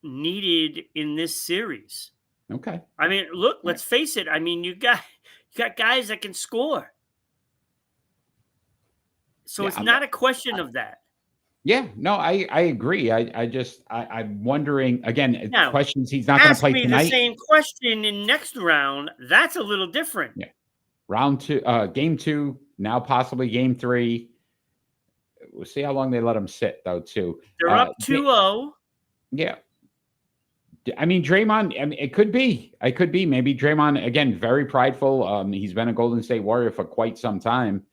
needed in this series. Okay. I mean, look, let's face it. I mean, you got guys that can score. So it's not a question of that. Yeah, no, I agree. I'm wondering again, Now, questions he's not going to play ask me tonight. the same question in next round. That's a little different. Yeah. Round 2, game 2, now possibly game 3. We'll see how long they let him sit, though, too. They're up 2-0. Yeah. I mean, Draymond, it could be. Maybe Draymond, again, very prideful. He's been a Golden State Warrior for quite some time.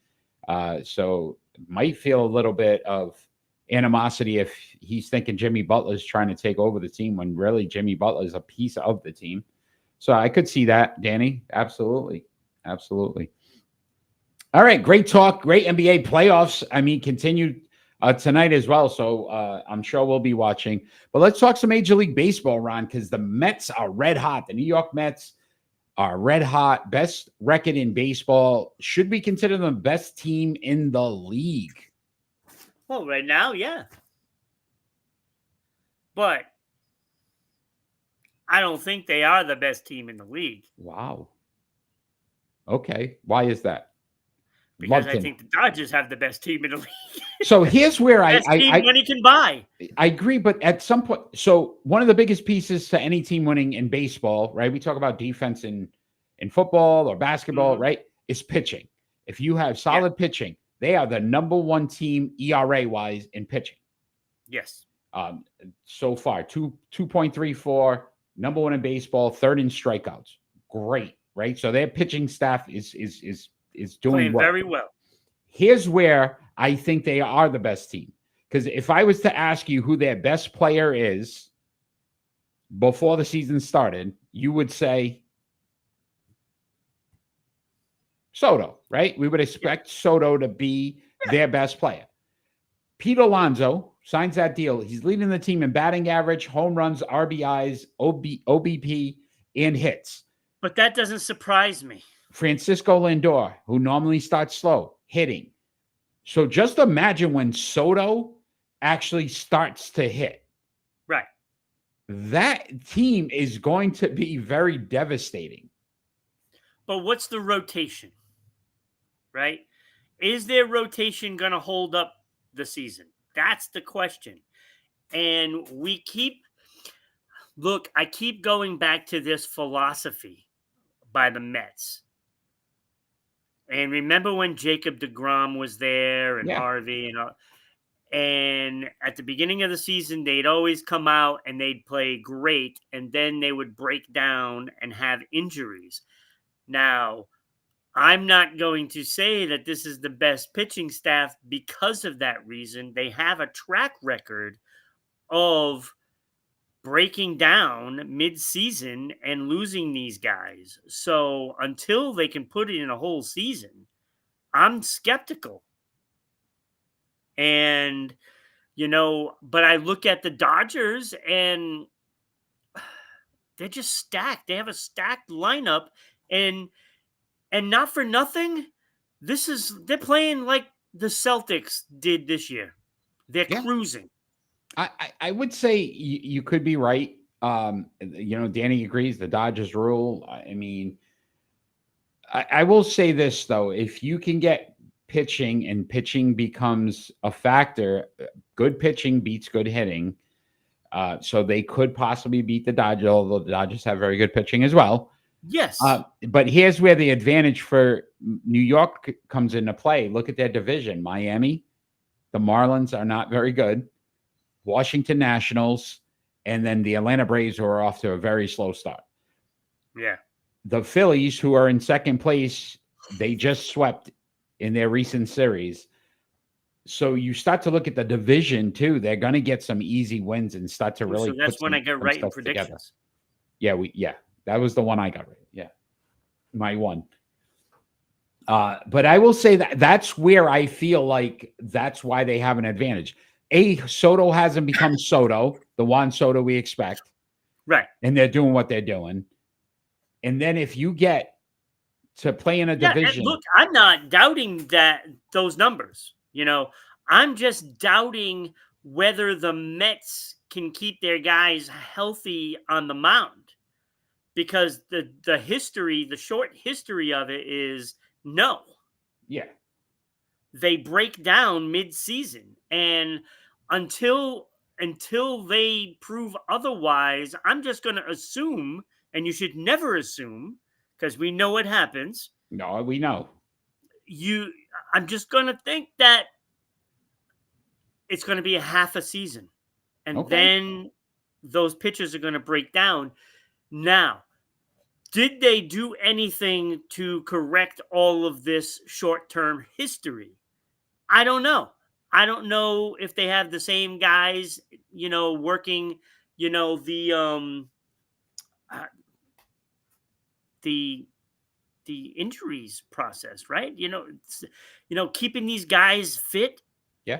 So might feel a little bit of animosity if he's thinking Jimmy Butler's trying to take over the team when really Jimmy Butler is a piece of the team. So I could see that, Danny. Absolutely. All right. Great talk. Great NBA playoffs. Continued tonight as well. So I'm sure we'll be watching. But let's talk some Major League Baseball, Ron, because the Mets are red hot. The New York Mets are red hot. Best record in baseball. Should we consider them the best team in the league? Well, right now, yeah. But I don't think they are the best team in the league. Wow. Okay. Why is that? Because I think the Dodgers have the best team in the league. So here's where best team money can buy. I agree, but at some point, so one of the biggest pieces to any team winning in baseball, right? We talk about defense in football or basketball, right? Is pitching. If you have solid pitching, they are the number one team ERA wise in pitching. Yes. So far, 2.34, number one in baseball, third in strikeouts. Great, right? So their pitching staff is doing playing well. Very well. Here's where I think they are the best team. Because if I was to ask you who their best player is before the season started, you would say Soto, right? We would expect Soto to be their best player. Pete Alonso signs that deal. He's leading the team in batting average, home runs, RBIs, OBP, and hits. But that doesn't surprise me. Francisco Lindor, who normally starts slow, hitting. So just imagine when Soto actually starts to hit. Right. That team is going to be very devastating. But what's the rotation? Right? Is their rotation going to hold up the season? That's the question. And I keep going back to this philosophy by the Mets. And remember when Jacob deGrom was there and Harvey and at the beginning of the season, they'd always come out and they'd play great. And then they would break down and have injuries. Now, I'm not going to say that this is the best pitching staff because of that reason. They have a track record of breaking down mid-season and losing these guys. So until they can put it in a whole season, I'm skeptical. And, but I look at the Dodgers and they're just stacked. They have a stacked lineup, and not for nothing, they're playing like the Celtics did this year. They're cruising. I would say you could be right. Danny agrees the Dodgers rule. I mean, I will say this though: if you can get pitching and pitching becomes a factor, good pitching beats good hitting. So they could possibly beat the Dodgers, although the Dodgers have very good pitching as well. Yes. But here's where the advantage for New York comes into play. Look at their division. Miami, the Marlins are not very good. Washington Nationals, and then the Atlanta Braves, who are off to a very slow start. Yeah. The Phillies, who are in second place, they just swept in their recent series. So you start to look at the division too. They're going to get some easy wins and start to really. So that's when I get right in predictions. Together. Yeah, that was the one I got right. Yeah, my one. But I will say that's where I feel like that's why they have an advantage. Soto hasn't become Soto, the Juan Soto we expect, right? And they're doing what they're doing. And then if you get to play in a division, look, I'm not doubting those numbers. I'm just doubting whether the Mets can keep their guys healthy on the mound, because the short history of it is no. Yeah. They break down mid-season, and until they prove otherwise, I'm just going to assume, and you should never assume because we know what happens. No, we know. I'm just going to think that it's going to be a half a season. And then those pitchers are going to break down. Now, did they do anything to correct all of this short-term history? I don't know. I don't know if they have the same guys, working, the injuries process, right? Keeping these guys fit,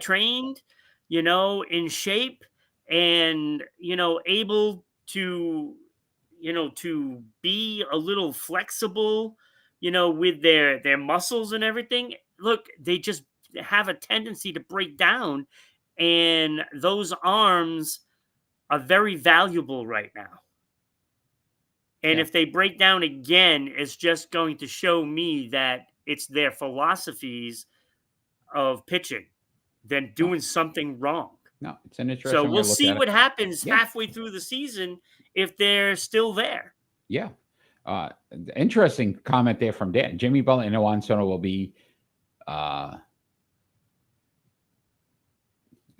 trained, in shape, and able to to be a little flexible, with their muscles and everything. Look, they just have a tendency to break down, and those arms are very valuable right now. And if they break down again, it's just going to show me that it's their philosophies of pitching than doing something wrong. No, it's an interesting. So we'll see what happens halfway through the season if they're still there. Yeah. Interesting comment there from Dan. Jimmy Butler and Juan Soto will be, I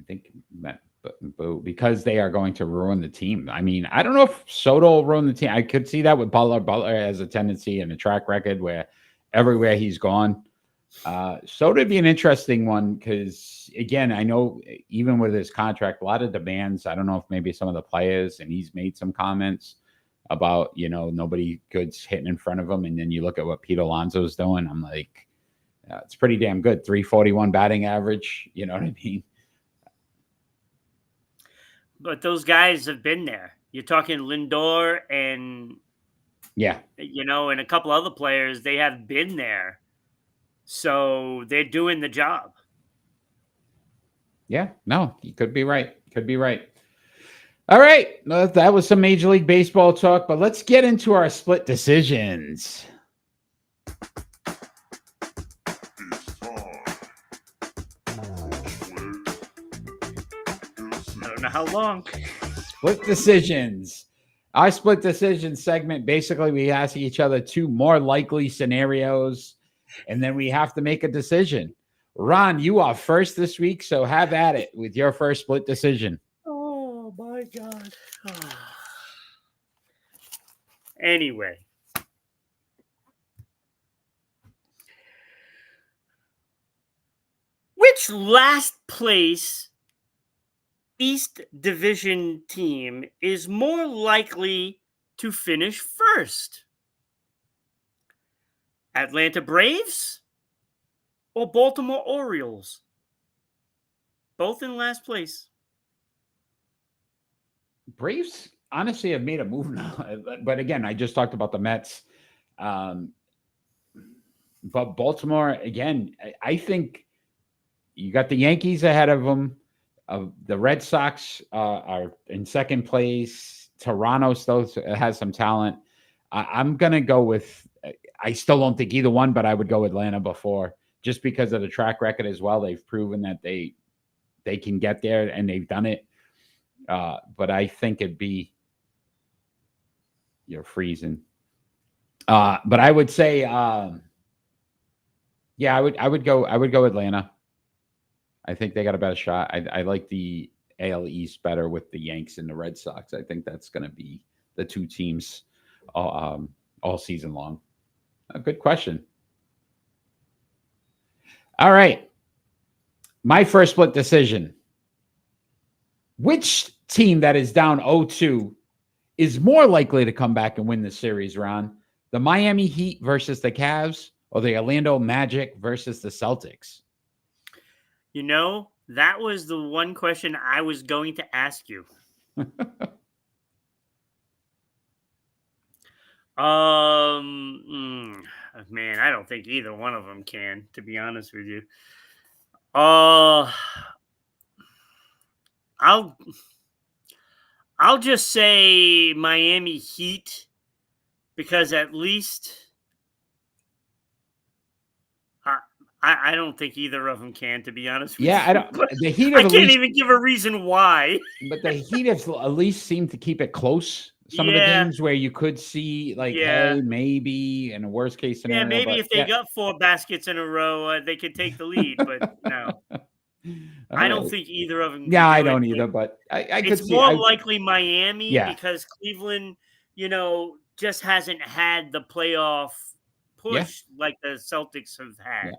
think, because they are going to ruin the team. I mean, I don't know if Soto will ruin the team. I could see that with Butler. Butler has a tendency and a track record where everywhere he's gone. Soto would be an interesting one because, again, I know even with his contract, a lot of demands. I don't know if maybe some of the players, and he's made some comments about, nobody good's hitting in front of him. And then you look at what Pete Alonso's doing. I'm like, it's pretty damn good. 341 batting average. You know what I mean? But those guys have been there. You're talking Lindor and, and a couple other players, they have been there. So they're doing the job. Yeah, no, you could be right. Could be right. All right. That was some Major League Baseball talk, but let's get into our split decisions. I don't know how long. Split decisions. Our split decision segment, basically we ask each other two more likely scenarios, and then we have to make a decision. Ron, you are first this week, so have at it with your first split decision. Oh, my God. Anyway. Which last place East Division team is more likely to finish first? Atlanta Braves or Baltimore Orioles? Both in last place. Braves honestly have made a move now, but again, I just talked about the Mets. But Baltimore, again, I think you got the Yankees ahead of them. The Red Sox are in second place. Toronto still has some talent. I'm going to go with, I still don't think either one, but I would go Atlanta before, just because of the track record as well. They've proven that they can get there, and they've done it. But I think it'd be, you're freezing. But I would say, yeah, I would go Atlanta. I think they got a better shot. I like the AL East better with the Yanks and the Red Sox. I think that's going to be the two teams all season long. A good question. All right. My first split decision. Which team that is down 0-2 is more likely to come back and win the series, Ron? The Miami Heat versus the Cavs, or the Orlando Magic versus the Celtics? You know, that was the one question I was going to ask you. Man, I don't think either one of them can, to be honest with you. I'll just say Miami Heat, because at least I don't think either of them can, to be honest with you. I don't. The Heat I can't even give a reason why. But the Heat have at least seemed to keep it close. Some of the games where you could see, like, hey, maybe in a worst case scenario. Yeah, maybe if they got 4 baskets in a row, they could take the lead. But no, I don't think either of them. Yeah, I don't either. But I could see. It's more likely Miami, because Cleveland, just hasn't had the playoff push like the Celtics have had. Yeah.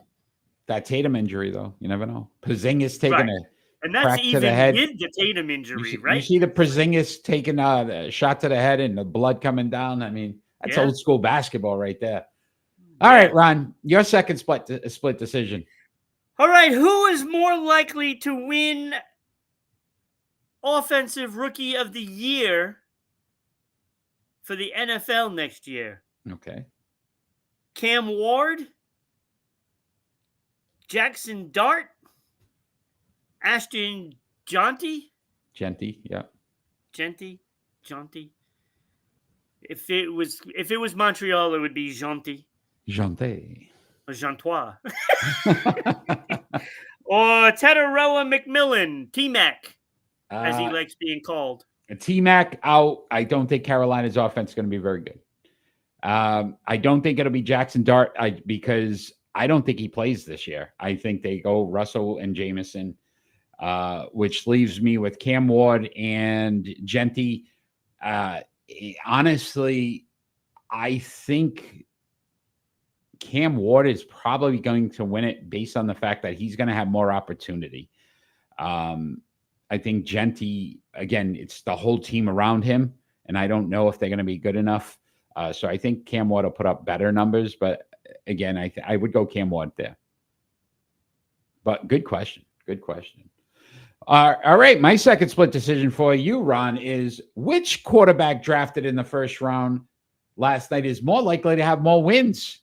That Tatum injury, though, you never know. Porzingis taking a and that's crack even to the head. with the Tatum injury, right? You see the Porzingis taking a shot to the head and the blood coming down. I mean, that's old school basketball right there. All right, Ron, your second split decision. All right, who is more likely to win Offensive Rookie of the Year for the NFL next year? Okay. Cam Ward, Jackson Dart, Ashton Genty. Yeah. Genty. If it was Montreal, it would be Genty. Or Gentois. Or Tataroa McMillan, T-Mac, as he likes being called. T-Mac out. I don't think Carolina's offense is going to be very good. I don't think it'll be Jackson Dart because I don't think he plays this year. I think they go Russell and Jameson, which leaves me with Cam Ward and Genty. Honestly, I think Cam Ward is probably going to win it based on the fact that he's going to have more opportunity. I think Genty, again, it's the whole team around him, and I don't know if they're going to be good enough. So I think Cam Ward will put up better numbers, but again, I would go Cam Ward there. But good question. All right, my second split decision for you, Ron, is which quarterback drafted in the first round last night is more likely to have more wins?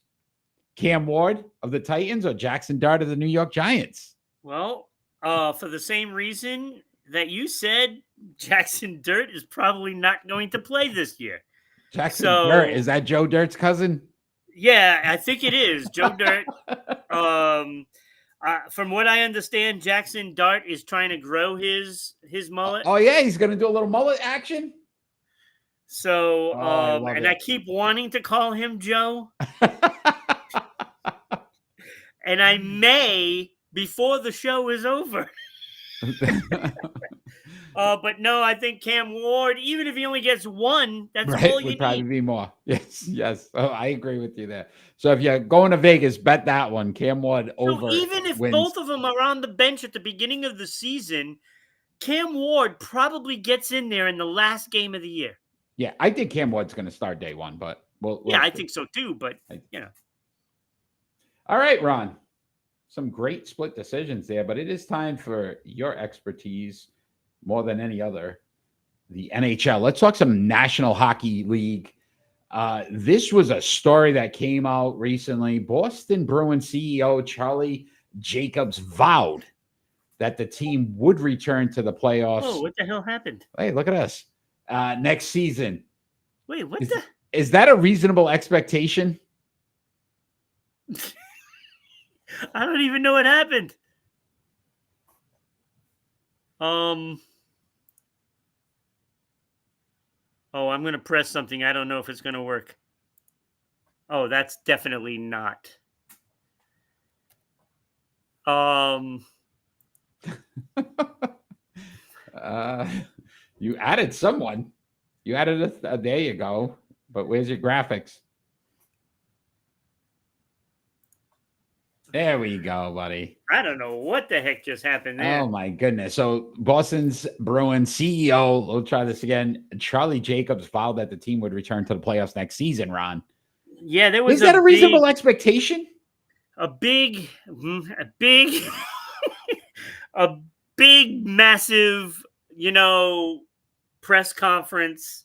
Cam Ward of the Titans or Jackson Dart of the New York Giants? Well, for the same reason that you said, Jackson Dart is probably not going to play this year. Jackson Dart, is that Joe Dirt's cousin? Yeah, I think it is. Joe Dirt. From what I understand, Jackson Dart is trying to grow his mullet. Oh, yeah, he's going to do a little mullet action? So, I keep wanting to call him Joe. And I may before the show is over. But no, I think Cam Ward, even if he only gets one, that's all Right, you would probably need. be more. Yes, yes. Oh, I agree with you there. So if you're going to Vegas, bet that one. Cam Ward So over even if wins. both of them are on the bench at the beginning of the season, Cam Ward probably gets in there in the last game of the year. Yeah, I think Cam Ward's going to start day one, but we'll I see. think so too. But All right, Ron. Some great split decisions there, but it is time for your expertise more than any other. The NHL. Let's talk some National Hockey League. This was a story that came out recently. Boston Bruins CEO Charlie Jacobs vowed that the team would return to the playoffs. what the hell happened? Hey, look at us. Next season. Wait, what Is that a reasonable expectation? I don't even know what happened. Oh, I'm going to press something. I don't know if it's going to work. Oh, that's definitely not. You added someone. You added there you go. But where's your graphics? There we go, buddy. I don't know what the heck just happened there. Oh my goodness. So Boston's Bruins CEO, we'll try this again. Charlie Jacobs vowed that the team would return to the playoffs next season, Ron. Yeah, there was Is that a reasonable expectation? A big, a big, massive, press conference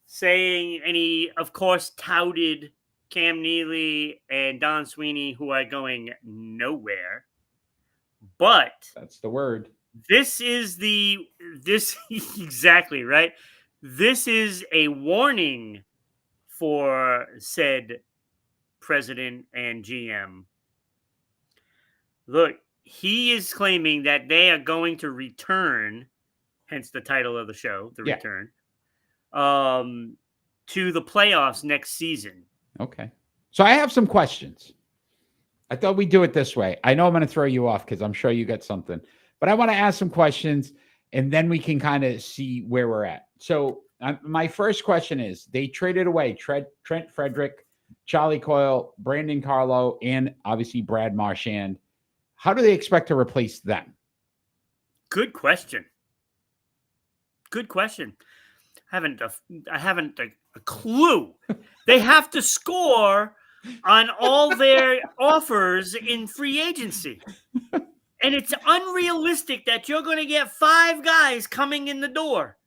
saying, and he, of course, touted Cam Neely and Don Sweeney, who are going nowhere. But that's the word. This exactly right. This is a warning for said president and GM. Look, he is claiming that they are going to return, hence the title of the show, The Return, to the playoffs next season. Okay. So I have some questions. I thought we'd do it this way. I know I'm going to throw you off because I'm sure you got something, but I want to ask some questions and then we can kind of see where we're at. So my first question is, they traded away Trent Frederick, Charlie Coyle, Brandon Carlo, and obviously Brad Marchand. How do they expect to replace them? Good question. I haven't a clue. They have to score on all their offers in free agency. And it's unrealistic that you're going to get 5 guys coming in the door.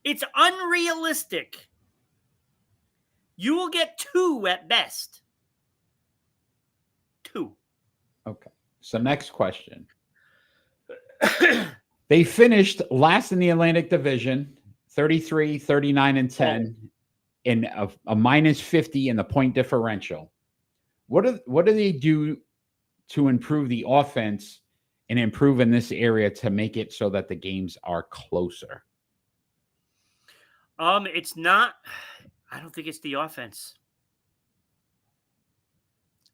It's unrealistic. You will get 2 at best. 2. Okay. So next question. They finished last in the Atlantic Division, 33, 39, and 10, in a minus 50 in the point differential. What do they do to improve the offense and improve in this area to make it so that the games are closer? It's not. I don't think it's the offense.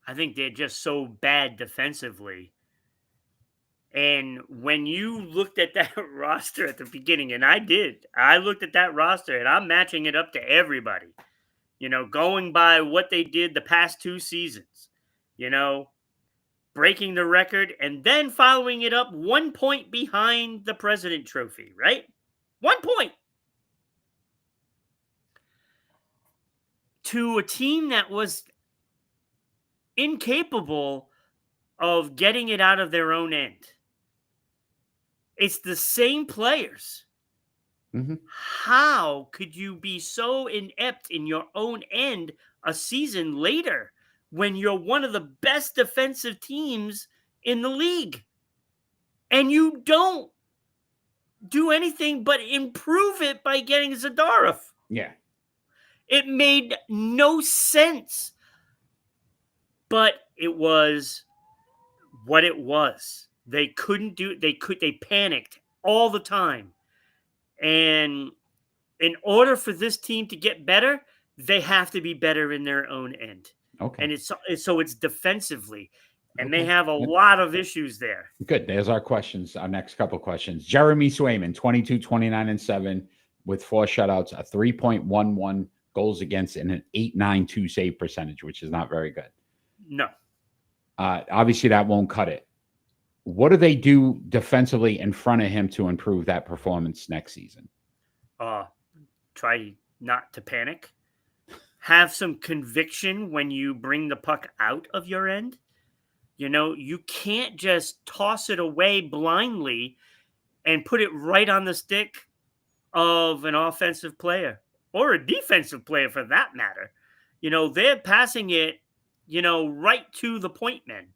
I think they're just so bad defensively. And when you looked at that roster at the beginning, and I looked at that roster and I'm matching it up to everybody, going by what they did the past 2 seasons, breaking the record and then following it up 1 point behind the President Trophy, right? 1 point. To a team that was incapable of getting it out of their own end. It's the same players. Mm-hmm. How could you be so inept in your own end a season later when you're one of the best defensive teams in the league? And you don't do anything but improve it by getting Zadorov. Yeah. It made no sense. But it was what it was. They couldn't do it. They panicked all the time. And in order for this team to get better, they have to be better in their own end. Okay. And it's defensively. And they have a lot of issues there. Good. There's our questions. Our next couple questions. Jeremy Swayman, 22, 29, and 7 with 4 shutouts, a 3.11 goals against, and an 8.92 save percentage, which is not very good. No. Obviously, that won't cut it. What do they do defensively in front of him to improve that performance next season? Try not to panic. Have some conviction when you bring the puck out of your end. You know, you can't just toss it away blindly and put it right on the stick of an offensive player or a defensive player for that matter. You know, they're passing it, you know, right to the point men.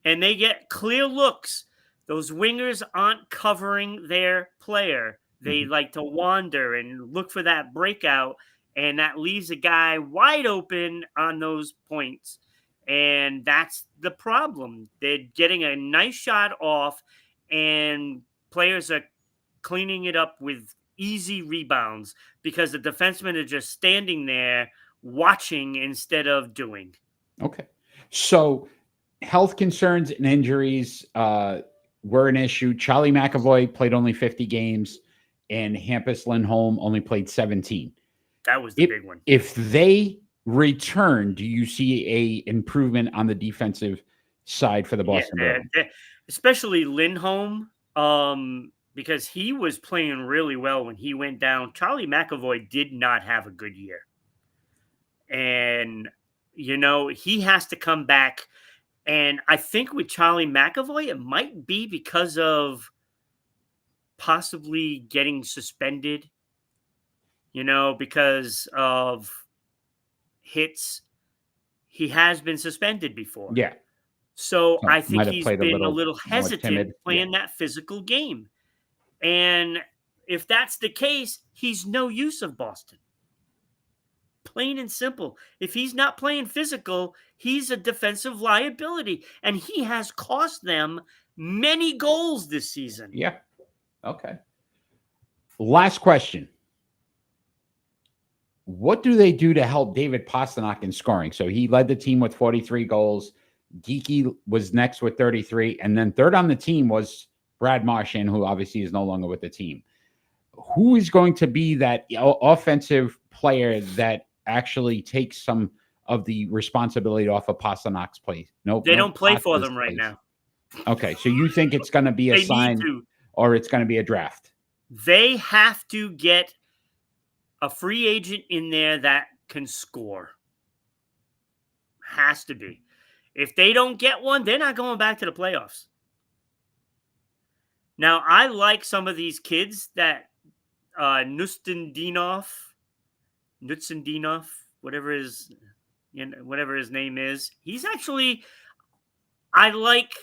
And they get clear looks. Those wingers aren't covering their player. They like to wander and look for that breakout, and that leaves a guy wide open on those points. And that's the problem. They're getting a nice shot off, and players are cleaning it up with easy rebounds because the defensemen are just standing there watching instead of doing. Okay. So health concerns and injuries were an issue. Charlie McAvoy played only 50 games, and Hampus Lindholm only played 17. That was the big one. If they return, do you see a improvement on the defensive side for the Boston Bruins? Especially Lindholm, because he was playing really well when he went down. Charlie McAvoy did not have a good year. And, you know, he has to come back. And I think with Charlie McAvoy, it might be because of possibly getting suspended, you know, because of hits. He has been suspended before. Yeah. So I think he's been a little hesitant playing that physical game. And if that's the case, he's no use of Boston. Plain and simple. If he's not playing physical, he's a defensive liability. And he has cost them many goals this season. Yeah. Okay. Last question. What do they do to help David Pastrnak in scoring? So he led the team with 43 goals. Geeky was next with 33. And then third on the team was Brad Marchand, who obviously is no longer with the team. Who is going to be that offensive player that actually takes some of the responsibility off of Pasternak's play? They don't play for them right now. Okay, so you think it's going to be a sign or it's going to be a draft? They have to get a free agent in there that can score. Has to be. If they don't get one, they're not going back to the playoffs. Now, I like some of these kids that Nustendinov, whatever his name is. He's actually, I like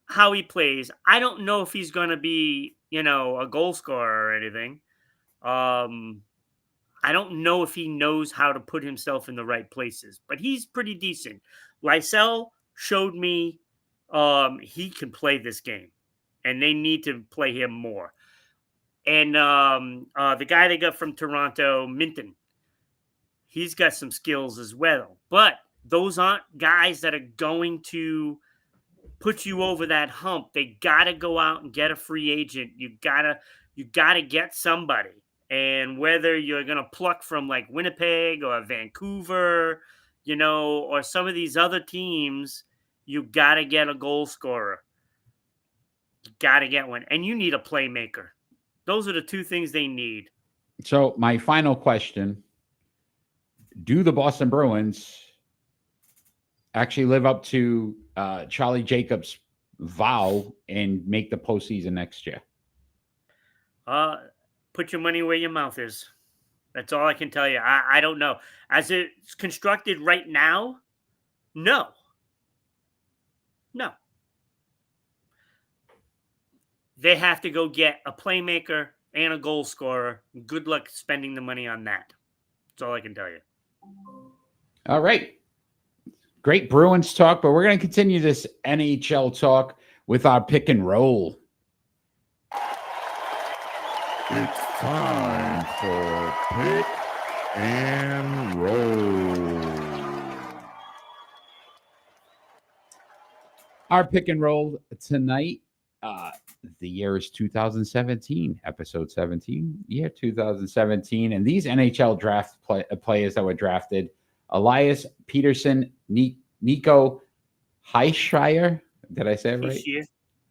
how he plays. I don't know if he's going to be, you know, a goal scorer or anything. I don't know if he knows how to put himself in the right places, but he's pretty decent. Lysell showed me he can play this game, and they need to play him more. And the guy they got from Toronto, Minton, he's got some skills as well. But those aren't guys that are going to put you over that hump. They got to go out and get a free agent. You gotta get somebody. And whether you're going to pluck from like Winnipeg or Vancouver, you know, or some of these other teams, you got to get a goal scorer. You got to get one. And you need a playmaker. Those are the two things they need. So my final question, do the Boston Bruins actually live up to Charlie Jacobs' vow and make the postseason next year? Put your money where your mouth is. That's all I can tell you. I don't know. As it's constructed right now, no. No. They have to go get a playmaker and a goal scorer. Good luck spending the money on that. That's all I can tell you. All right. Great Bruins talk, but we're going to continue this NHL talk with our pick and roll. It's time for pick and roll. Our pick and roll tonight. The year is 2017, episode 17, year 2017. And these NHL draft players that were drafted: Elias Peterson, Nico Heischer. Did I say it right?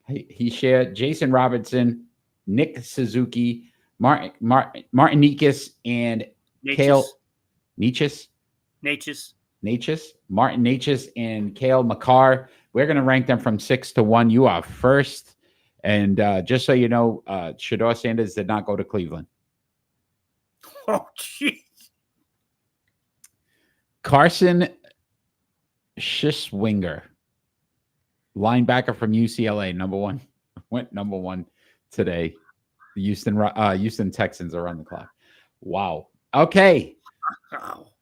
Heischer, Jason Robertson, Nick Suzuki, Martin Nikas, and Kale Natchez. Martin Natchez and Kale McCarr. We're going to rank them from 6 to 1. You are first. And just so you know, Shedeur Sanders did not go to Cleveland. Oh, jeez. Carson Schiswinger, linebacker from UCLA, number 1. Went number 1 today. The Houston Texans are on the clock. Wow. Okay. Wow.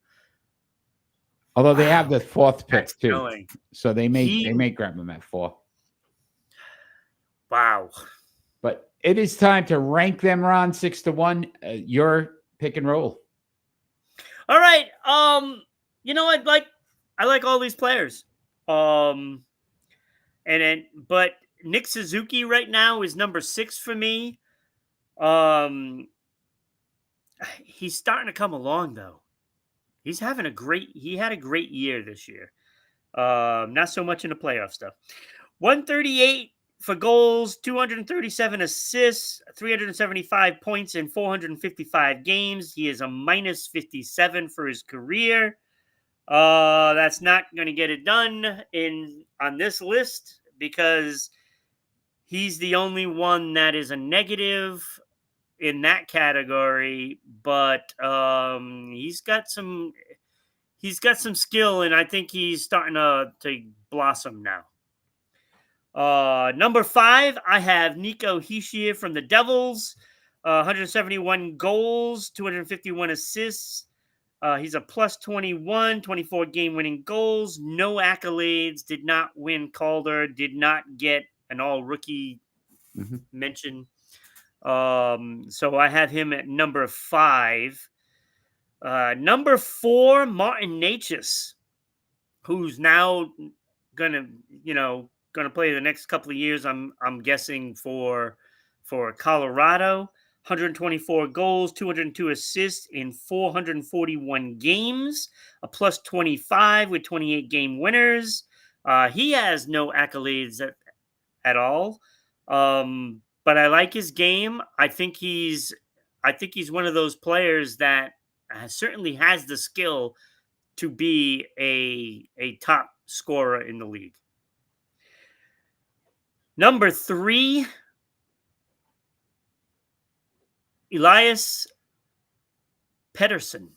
Although they have the 4th pick That's too, going. so they may grab them at 4. Wow. But it is time to rank them, Ron, 6 to 1. Your pick and roll. All right. You know, I like all these players. But Nick Suzuki right now is number 6 for me. He's starting to come along though. He had a great year this year. Not so much in the playoff stuff. 138 for goals, 237 assists, 375 points in 455 games. He is a minus 57 for his career. That's not going to get it done on this list because he's the only one that is a negative in that category, but he's got some skill, and I think he's starting to blossom now. Number 5, I have Nico Heischer from the Devils, 171 goals, 251 assists. He's a plus 21, 24 game-winning goals, no accolades, did not win Calder, did not get an all-rookie mention. So I have him at number 5. Number 4, Martin Natchez, who's now gonna play the next couple of years. I'm guessing for Colorado. 124 goals, 202 assists in 441 games, a plus 25 with 28 game winners. He has no accolades at all. But I like his game. I think he's one of those players that certainly has the skill to be a top scorer in the league. Number 3, Elias Pettersson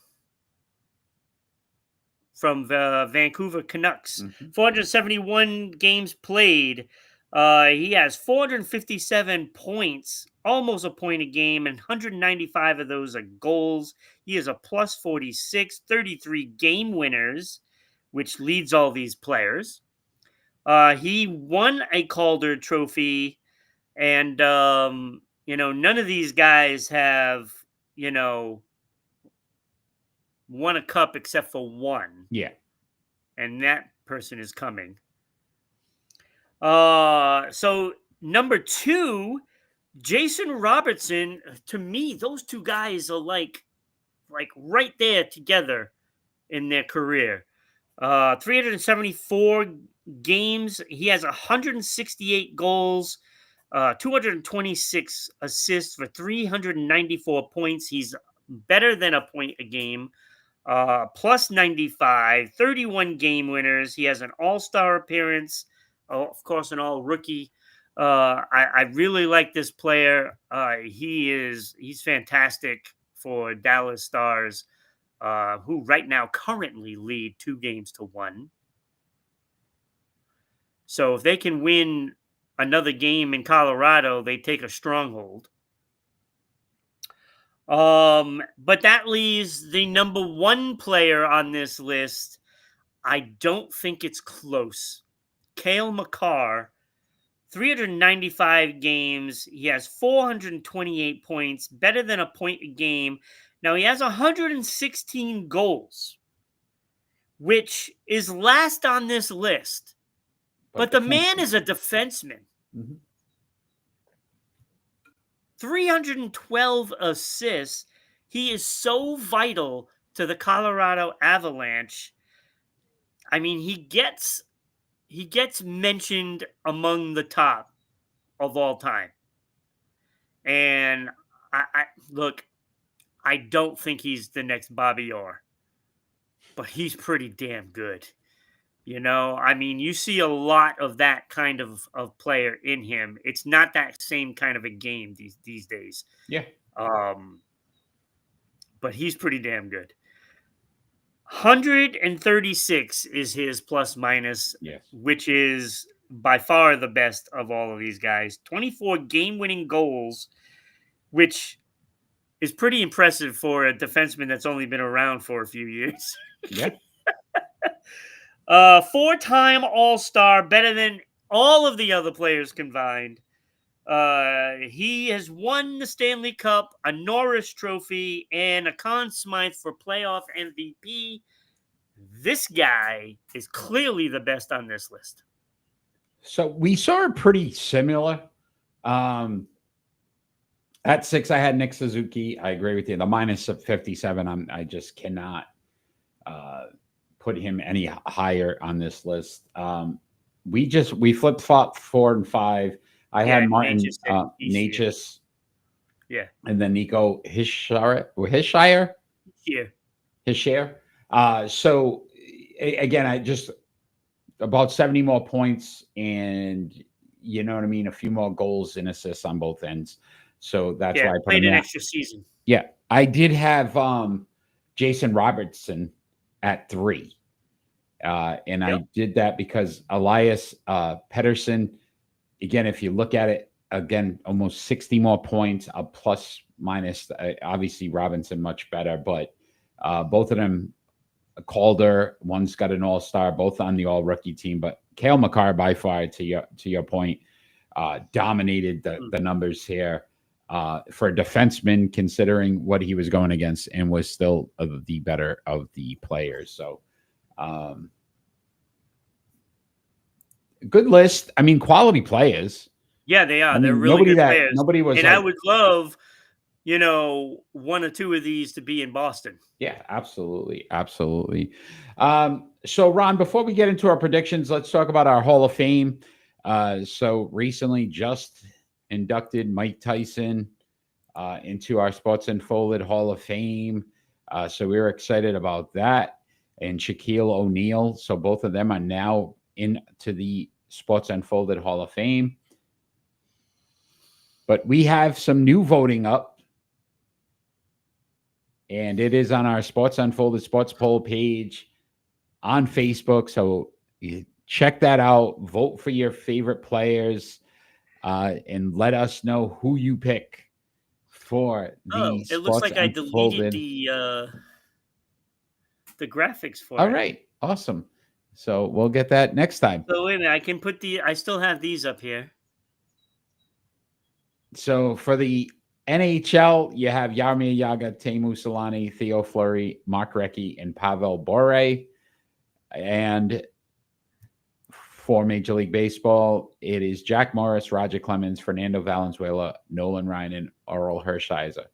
from the Vancouver Canucks. 471 games played. He has 457 points, almost a point a game, and 195 of those are goals. He is a plus 46, 33 game winners, which leads all these players. He won a Calder Trophy, and, none of these guys have, won a cup except for one. Yeah. And that person is coming. So number 2, Jason Robertson. To me, those two guys are like right there together in their career. 374 games. He has 168 goals, 226 assists for 394 points. He's better than a point a game. Plus 95, 31 game winners. He has an all-star appearance. Of course, an all-rookie. I really like this player. He's fantastic for Dallas Stars, who right now currently lead 2-1. So if they can win another game in Colorado, they take a stronghold. But that leaves the number 1 player on this list. I don't think it's close. Cale McCarr, 395 games. He has 428 points, better than a point a game. Now, he has 116 goals, which is last on this list. But the man is a defenseman. Mhm. 312 assists. He is so vital to the Colorado Avalanche. I mean, he gets mentioned among the top of all time. And I look, I don't think he's the next Bobby Orr, but he's pretty damn good. You know, I mean, you see a lot of that kind of player in him. It's not that same kind of a game these days. Yeah. But he's pretty damn good. 136 is his plus minus, Yes. which is by far the best of all of these guys. 24 game-winning goals, which is pretty impressive for a defenseman that's only been around for a few years. Yeah. 4-time All-Star, better than all of the other players combined. He has won the Stanley Cup, a Norris Trophy, and a Conn Smythe for playoff MVP. This guy is clearly the best on this list. So we saw it pretty similar. At 6, I had Nick Suzuki. I agree with you. The minus of 57, I just cannot put him any higher on this list. We flip-flopped 4 and 5. I had Martin Natchez. Yeah. And then Nico Hischier. So again, I just about 70 more points and you know what I mean, a few more goals and assists on both ends. So that's why I played an extra season. Yeah. I did have Jason Robertson at 3. And I did that because Elias Pettersson, again, if you look at it, again, almost 60 more points, a plus minus. Obviously, Robinson much better, but both of them, Calder, one's got an all-star, both on the all-rookie team. But Cale Makar, by far, to your point, dominated the numbers here for a defenseman, considering what he was going against, and was still the better of the players. So, good list. I mean, quality players. Yeah, they are. They're really good players. Nobody was. And I would love, one or two of these to be in Boston. Yeah, absolutely. Absolutely. So, Ron, before we get into our predictions, let's talk about our Hall of Fame. So recently just inducted Mike Tyson into our Sports Unfolded Hall of Fame. So we were excited about that. And Shaquille O'Neal. So both of them are now into the Sports Unfolded Hall of Fame. But we have some new voting up. And it is on our Sports Unfolded Sports Poll page on Facebook. So you check that out. Vote for your favorite players. And let us know who you pick for the it looks like I deleted the graphics for it. All right. Awesome. So we'll get that next time. So wait a minute. I can put I still have these up here. So for the NHL, you have Jaromir Jagr, Teemu Selanne, Theo Fleury, Mark Recchi, and Pavel Bure. And for Major League Baseball, it is Jack Morris, Roger Clemens, Fernando Valenzuela, Nolan Ryan, and Oral Hershiser.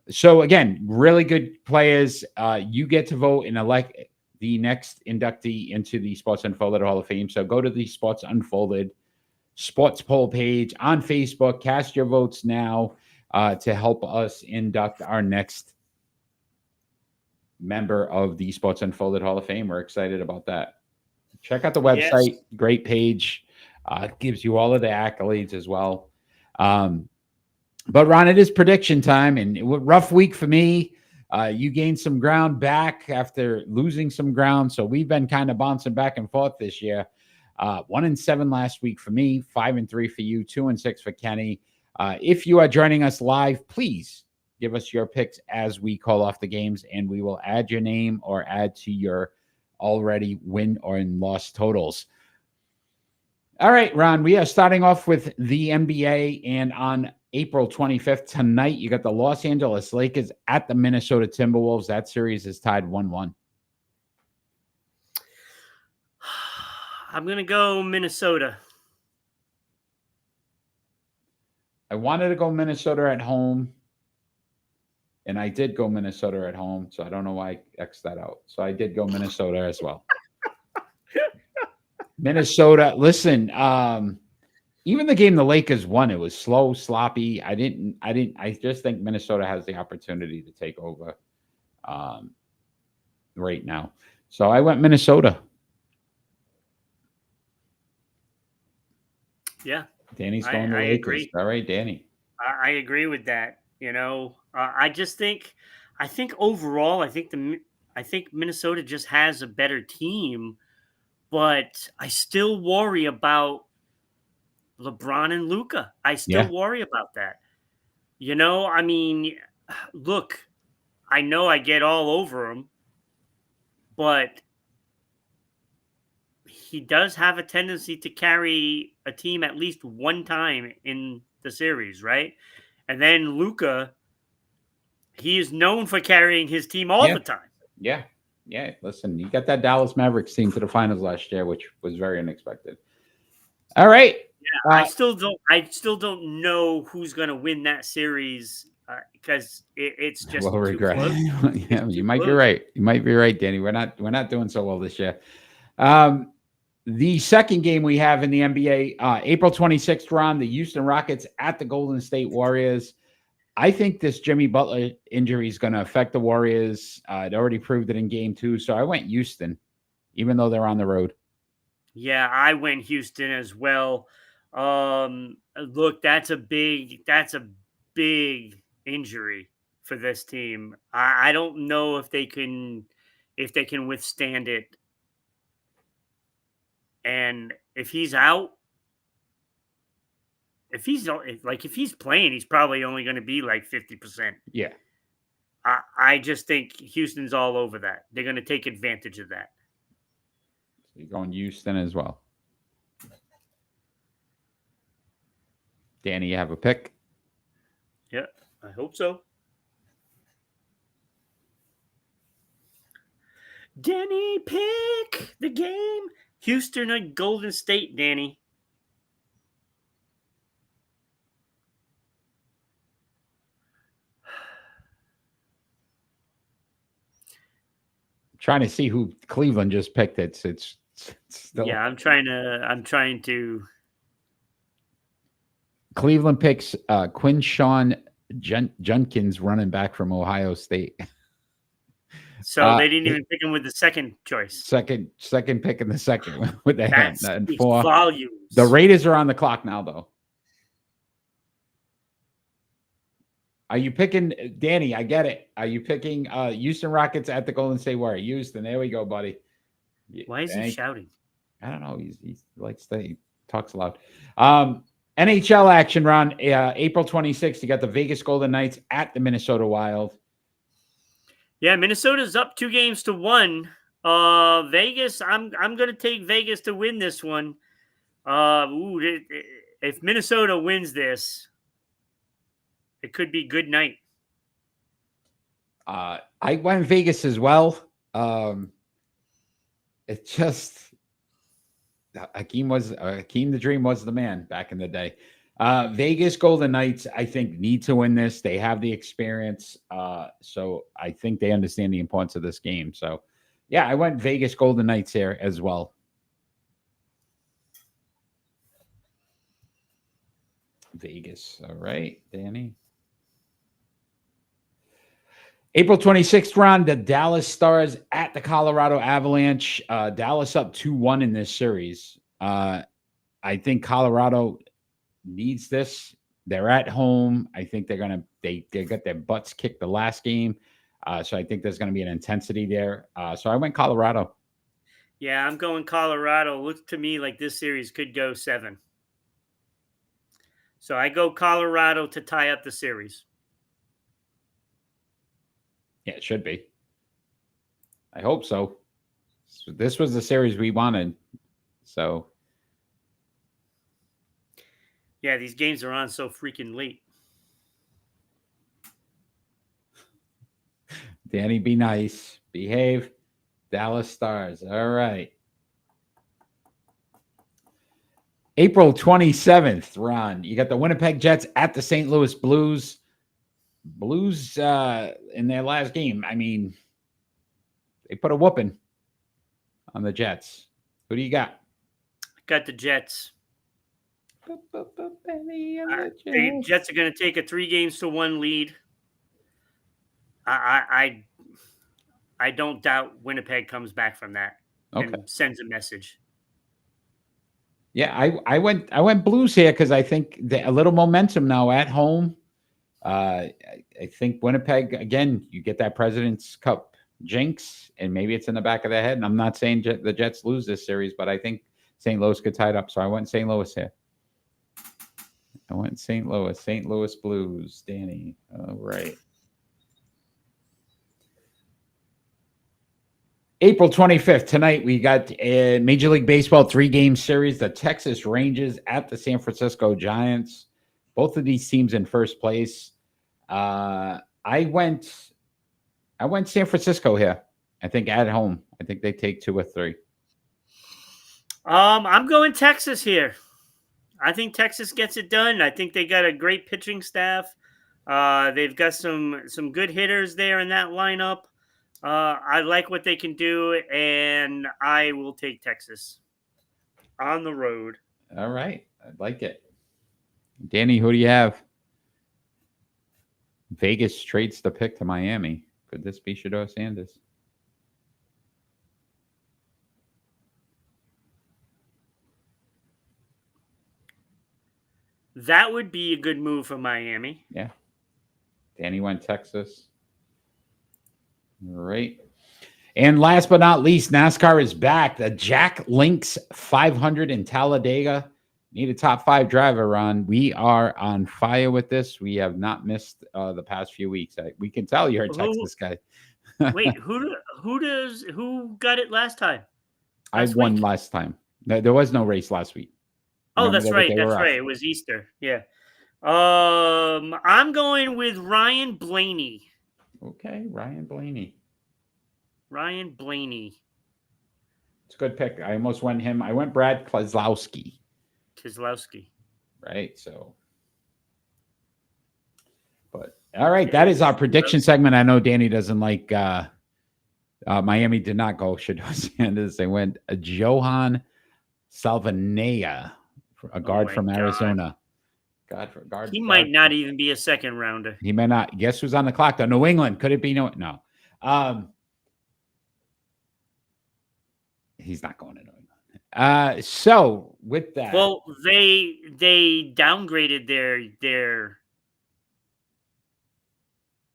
So again, really good players. You get to vote and elect the next inductee into the Sports Unfolded Hall of Fame. So go to the Sports Unfolded Sports Poll page on Facebook. Cast your votes now to help us induct our next member of the Sports Unfolded Hall of Fame. We're excited about that. Check out the website. Yes. Great page. Gives you all of the accolades as well. But Ron, it is prediction time, and rough week for me. You gained some ground back after losing some ground. So we've been kind of bouncing back and forth this year. 1-7 last week for me, 5-3 for you, 2-6 for Kenny. If you are joining us live, please give us your picks as we call off the games, and we will add your name or add to your already win or loss totals. All right, Ron, we are starting off with the NBA, and on April 25th tonight, you got the Los Angeles Lakers at the Minnesota Timberwolves. That series is tied 1-1. I'm going to go Minnesota. I wanted to go Minnesota at home, and I did go Minnesota at home, so I don't know why I X'd that out. So I did go Minnesota as well. Minnesota, listen, even the game the Lakers won, it was slow, sloppy. I just think Minnesota has the opportunity to take over right now. So I went Minnesota. Yeah. Danny's going to I Lakers. agree. All right, Danny. I agree with that. I just think, overall, I think Minnesota just has a better team, but I still worry about LeBron and Luca. I still Yeah. worry about that. I mean, look, I know I get all over him, but he does have a tendency to carry a team at least one time in the series, right? And then Luca, he is known for carrying his team all Yeah. the time. Yeah. Yeah. Listen, you got that Dallas Mavericks team to the finals last year, which was very unexpected. All right. Yeah, I still don't know who's going to win that series because it's just We'll too regret. close. Yeah, It's you too might be close. right. You might be right, Danny. We're not doing so well this year. The second game we have in the NBA, April 26th, Ron, the Houston Rockets at the Golden State Warriors. I think this Jimmy Butler injury is going to affect the Warriors. It already proved it in game 2. So I went Houston, even though they're on the road. Yeah, I went Houston as well. Look, that's a big injury for this team. I don't know if they can withstand it. And if he's out, if he's playing, he's probably only going to be like 50%. Yeah. I just think Houston's all over that. They're going to take advantage of that. So you're going Houston as well. Danny, you have a pick? Yeah, I hope so. Danny, pick the game. Houston or Golden State, Danny. Trying to see who Cleveland just picked. It's still, yeah. I'm trying to. Cleveland picks Quinshawn Junkins, running back from Ohio State. So they didn't even pick him with the second choice. Second pick in the second with the That's hand. And 4. volumes. The Raiders are on the clock now, though. Are you picking Danny? I get it. Are you picking Houston Rockets at the Golden State Warriors? Houston, there we go, buddy. Why is he shouting? I don't know. He likes to. He talks a lot. NHL action, Ron. April 26th, you got the Vegas Golden Knights at the Minnesota Wild. Yeah, Minnesota's up 2-1. Vegas, I'm going to take Vegas to win this one. If Minnesota wins this, it could be good night. I went Vegas as well. It just Hakeem the Dream was the man back in the day. Vegas Golden Knights, I think, need to win this. They have the experience. So I think they understand the importance of this game. So yeah, I went Vegas Golden Knights here as well. Vegas. All right, Danny. April 26th, Ron, the Dallas Stars at the Colorado Avalanche. Dallas up 2-1 in this series. I think Colorado needs this. They're at home. I think they got their butts kicked the last game. So I think there's going to be an intensity there. So I went Colorado. Yeah, I'm going Colorado. Looks to me like this series could go 7. So I go Colorado to tie up the series. Yeah, it should be. I hope so. This was the series we wanted. So. Yeah, these games are on so freaking late. Danny, be nice. Behave. Dallas Stars. All right. April 27th, Ron, you got the Winnipeg Jets at the St. Louis Blues. Blues in their last game, I mean, they put a whooping on the Jets. Who do you got? Got the Jets. The Jets are going to take a 3-1 lead. I don't doubt Winnipeg comes back from that and sends a message. Yeah, I went Blues here because I think a little momentum now at home. I think Winnipeg, again, you get that President's Cup jinx, and maybe it's in the back of their head. And I'm not saying the Jets lose this series, but I think St. Louis could tie it up. So I went St. Louis here. I went St. Louis Blues, Danny. All right. April 25th, tonight, we got a Major League Baseball 3-game series, the Texas Rangers at the San Francisco Giants. Both of these teams in first place. I went San Francisco here. I think at home. I think they take 2 or 3. I'm going Texas here. I think Texas gets it done. I think they got a great pitching staff. They've got some good hitters there in that lineup. I like what they can do, and I will take Texas on the road. All right. I like it. Danny, who do you have? Vegas trades the pick to Miami. Could this be Shedeur Sanders? That would be a good move for Miami. Yeah. Danny went Texas. All right. And last but not least, NASCAR is back. The Jack Links 500 in Talladega. Need a top 5 driver, Ron. We are on fire with this. We have not missed the past few weeks. We can tell you're a Texas guy. Wait, who got it last time? I won last time. There was no race last week. Oh, that's right. That's right. It was Easter. Yeah. I'm going with Ryan Blaney. Okay, Ryan Blaney. Ryan Blaney. It's a good pick. I almost went him. I went Brad Keselowski. Right, so. But, all right, that is our prediction segment. I know Danny doesn't like Miami did not go Shedeur Sanders. They went Johan Salvanea, a guard from Arizona. Guard. He might not even be a second rounder. He may not. Guess who's on the clock, though? New England. Could it be? No. He's not going to New England. So with that, well, they downgraded their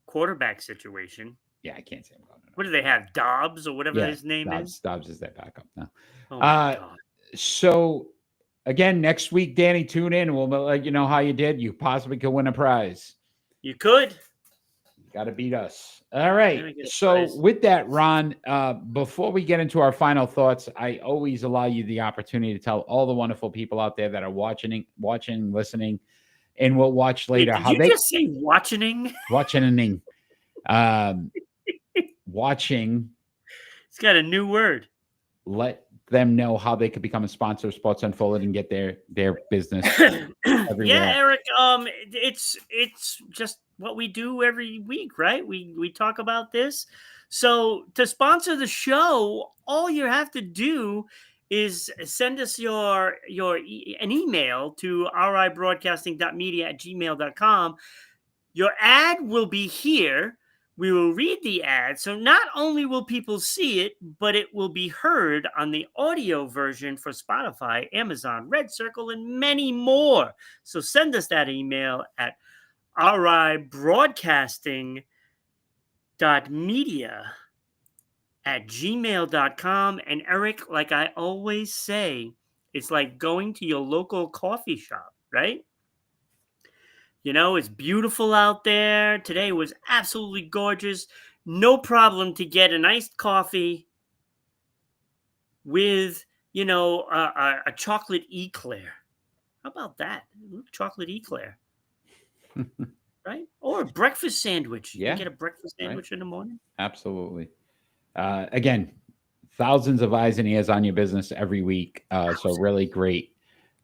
quarterback situation. Yeah, I can't say I'm going to. What do they have? Dobbs or whatever his name is. Dobbs is their backup now. Oh my God. So again, next week, Danny, tune in. We'll let you know how you did. You possibly could win a prize. You could. You got to beat us. All right. So with that, Ron, before we get into our final thoughts, I always allow you the opportunity to tell all the wonderful people out there that are watching, listening, and will watch later. Did you just say watching? Watching. Watching. It's got a new word. Let them know how they could become a sponsor of Sports Unfolded and get their business everywhere. Yeah, Eric. It's just what we do every week, right? We talk about this. So to sponsor the show, all you have to do is send us an email to ribroadcasting.media@gmail.com. Your ad will be here. We will read the ad. So not only will people see it, but it will be heard on the audio version for Spotify, Amazon, Red Circle, and many more. So send us that email at ribroadcasting.media@gmail.com. And Eric, like I always say, it's like going to your local coffee shop, right? You know, it's beautiful out there. Today was absolutely gorgeous. No problem to get an iced coffee with, a chocolate eclair. How about that? Chocolate eclair. Right? Or a breakfast sandwich. Yeah. You get a breakfast sandwich in the morning. Absolutely. Again, thousands of eyes and ears on your business every week. So really great.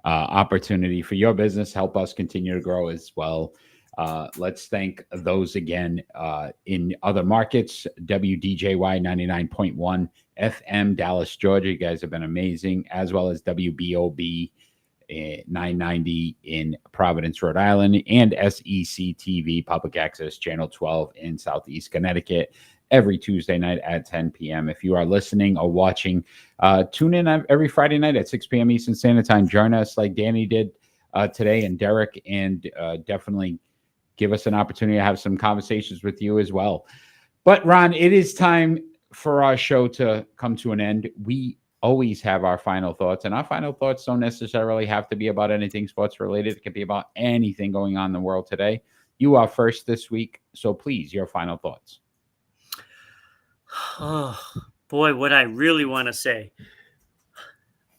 opportunity for your business. Help us continue to grow as well. Let's thank those again in other markets. WDJY 99.1 FM, Dallas, Georgia. You guys have been amazing, as well as WBOB 990 in Providence, Rhode Island, and SEC-TV Public Access Channel 12 in Southeast Connecticut every Tuesday night at 10 p.m. If you are listening or watching, tune in every Friday night at 6 p.m. Eastern Standard Time. Join us like Danny did today and Derek, and definitely give us an opportunity to have some conversations with you as well. But Ron, it is time for our show to come to an end. We always have our final thoughts, and our final thoughts don't necessarily have to be about anything sports related. It can be about anything going on in the world today. You are first this week, so please, your final thoughts. Oh, boy, what I really want to say.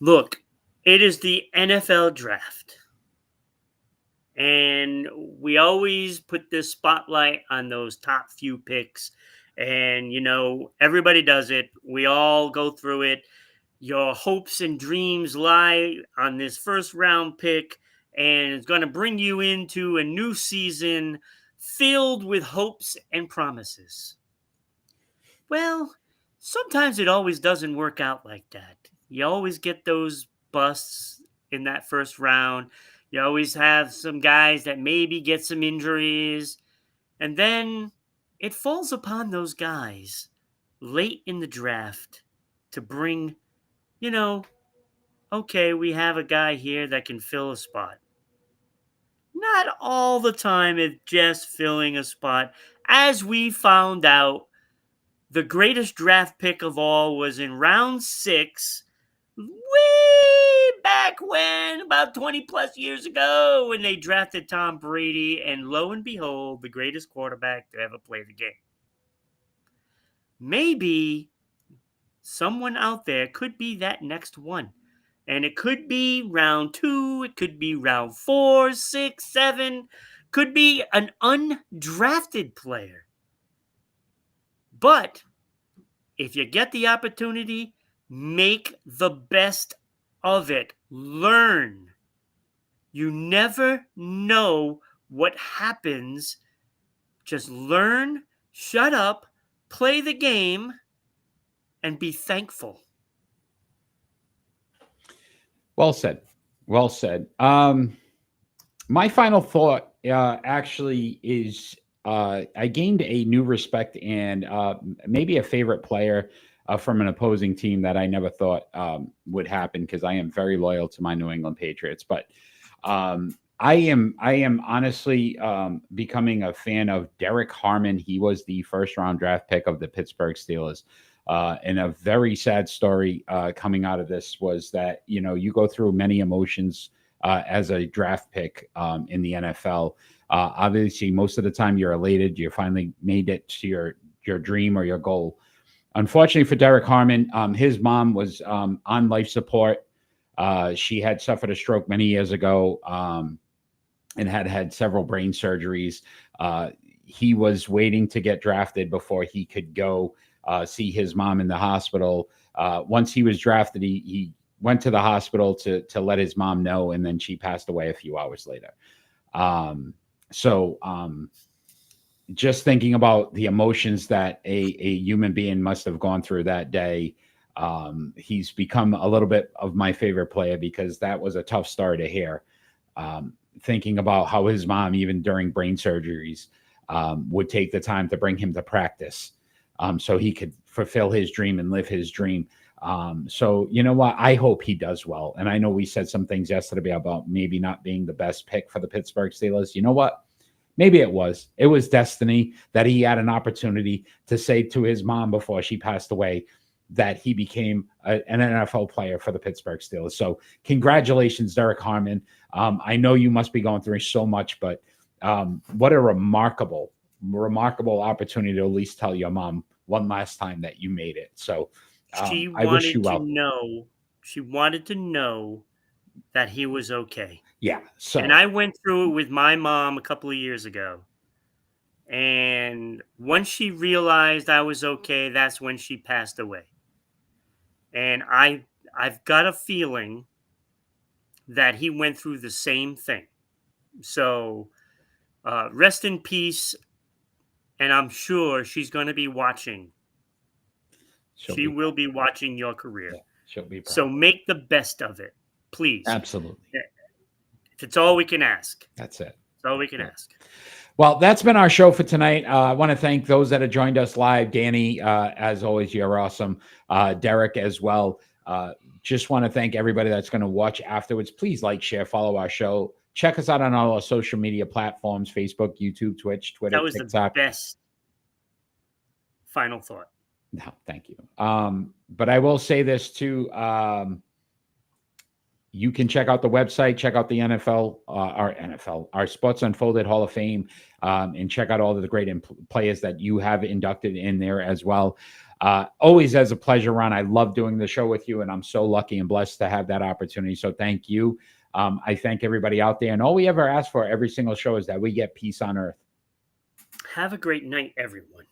Look, it is the NFL draft. And we always put this spotlight on those top few picks. And, everybody does it. We all go through it. Your hopes and dreams lie on this first round pick. And it's going to bring you into a new season filled with hopes and promises. Well, sometimes it always doesn't work out like that. You always get those busts in that first round. You always have some guys that maybe get some injuries. And then it falls upon those guys late in the draft to bring, okay, we have a guy here that can fill a spot. Not all the time it's just filling a spot. As we found out, the greatest draft pick of all was in round 6, way back when, about 20 plus years ago, when they drafted Tom Brady, and lo and behold, the greatest quarterback to ever play the game. Maybe someone out there could be that next one. And it could be round 2, it could be round 4, 6, 7, could be an undrafted player. But if you get the opportunity, make the best of it. Learn. You never know what happens. Just learn, shut up, play the game, and be thankful. Well said. Well said. My final thought actually is I gained a new respect and maybe a favorite player from an opposing team that I never thought would happen, because I am very loyal to my New England Patriots. But I am honestly becoming a fan of Derek Harmon. He was the first round draft pick of the Pittsburgh Steelers. And a very sad story coming out of this was that, you go through many emotions as a draft pick in the NFL. Obviously, most of the time you're elated. You finally made it to your dream or your goal. Unfortunately for Derek Harmon, his mom was on life support. She had suffered a stroke many years ago and had several brain surgeries. He was waiting to get drafted before he could go see his mom in the hospital. Once he was drafted, he went to the hospital to let his mom know, and then she passed away a few hours later. Just thinking about the emotions that a human being must have gone through that day, he's become a little bit of my favorite player, because that was a tough story to hear. Thinking about how his mom, even during brain surgeries, would take the time to bring him to practice so he could fulfill his dream and live his dream. So you know what? I hope he does well. And I know we said some things yesterday about maybe not being the best pick for the Pittsburgh Steelers. You know what? Maybe it was destiny that he had an opportunity to say to his mom before she passed away that he became an NFL player for the Pittsburgh Steelers. So congratulations, Derek Harmon. I know you must be going through so much, but what a remarkable opportunity to at least tell your mom one last time that you made it. So I wish you well. She wanted to know that he was okay. Yeah. So, and I went through it with my mom a couple of years ago. And once she realized I was okay, that's when she passed away. And I've got a feeling that he went through the same thing. So rest in peace. And I'm sure she's going to be watching. She will be watching your career. Yeah, she'll be proud. So make the best of it, please. Absolutely. If it's all we can ask. That's it. It's all we can ask. Well, that's been our show for tonight. I want to thank those that have joined us live. Danny, as always, you're awesome. Derek as well. Just want to thank everybody that's going to watch afterwards. Please like, share, follow our show. Check us out on all our social media platforms, Facebook, YouTube, Twitch, Twitter, That was TikTok. the best final thought. No, thank you. But I will say this too. You can check out the website, check out the our Sports Unfolded Hall of Fame, and check out all of the great players that you have inducted in there as well. Always as a pleasure, Ron. I love doing the show with you, and I'm so lucky and blessed to have that opportunity. So thank you. I thank everybody out there. And all we ever ask for every single show is that we get peace on earth. Have a great night, everyone.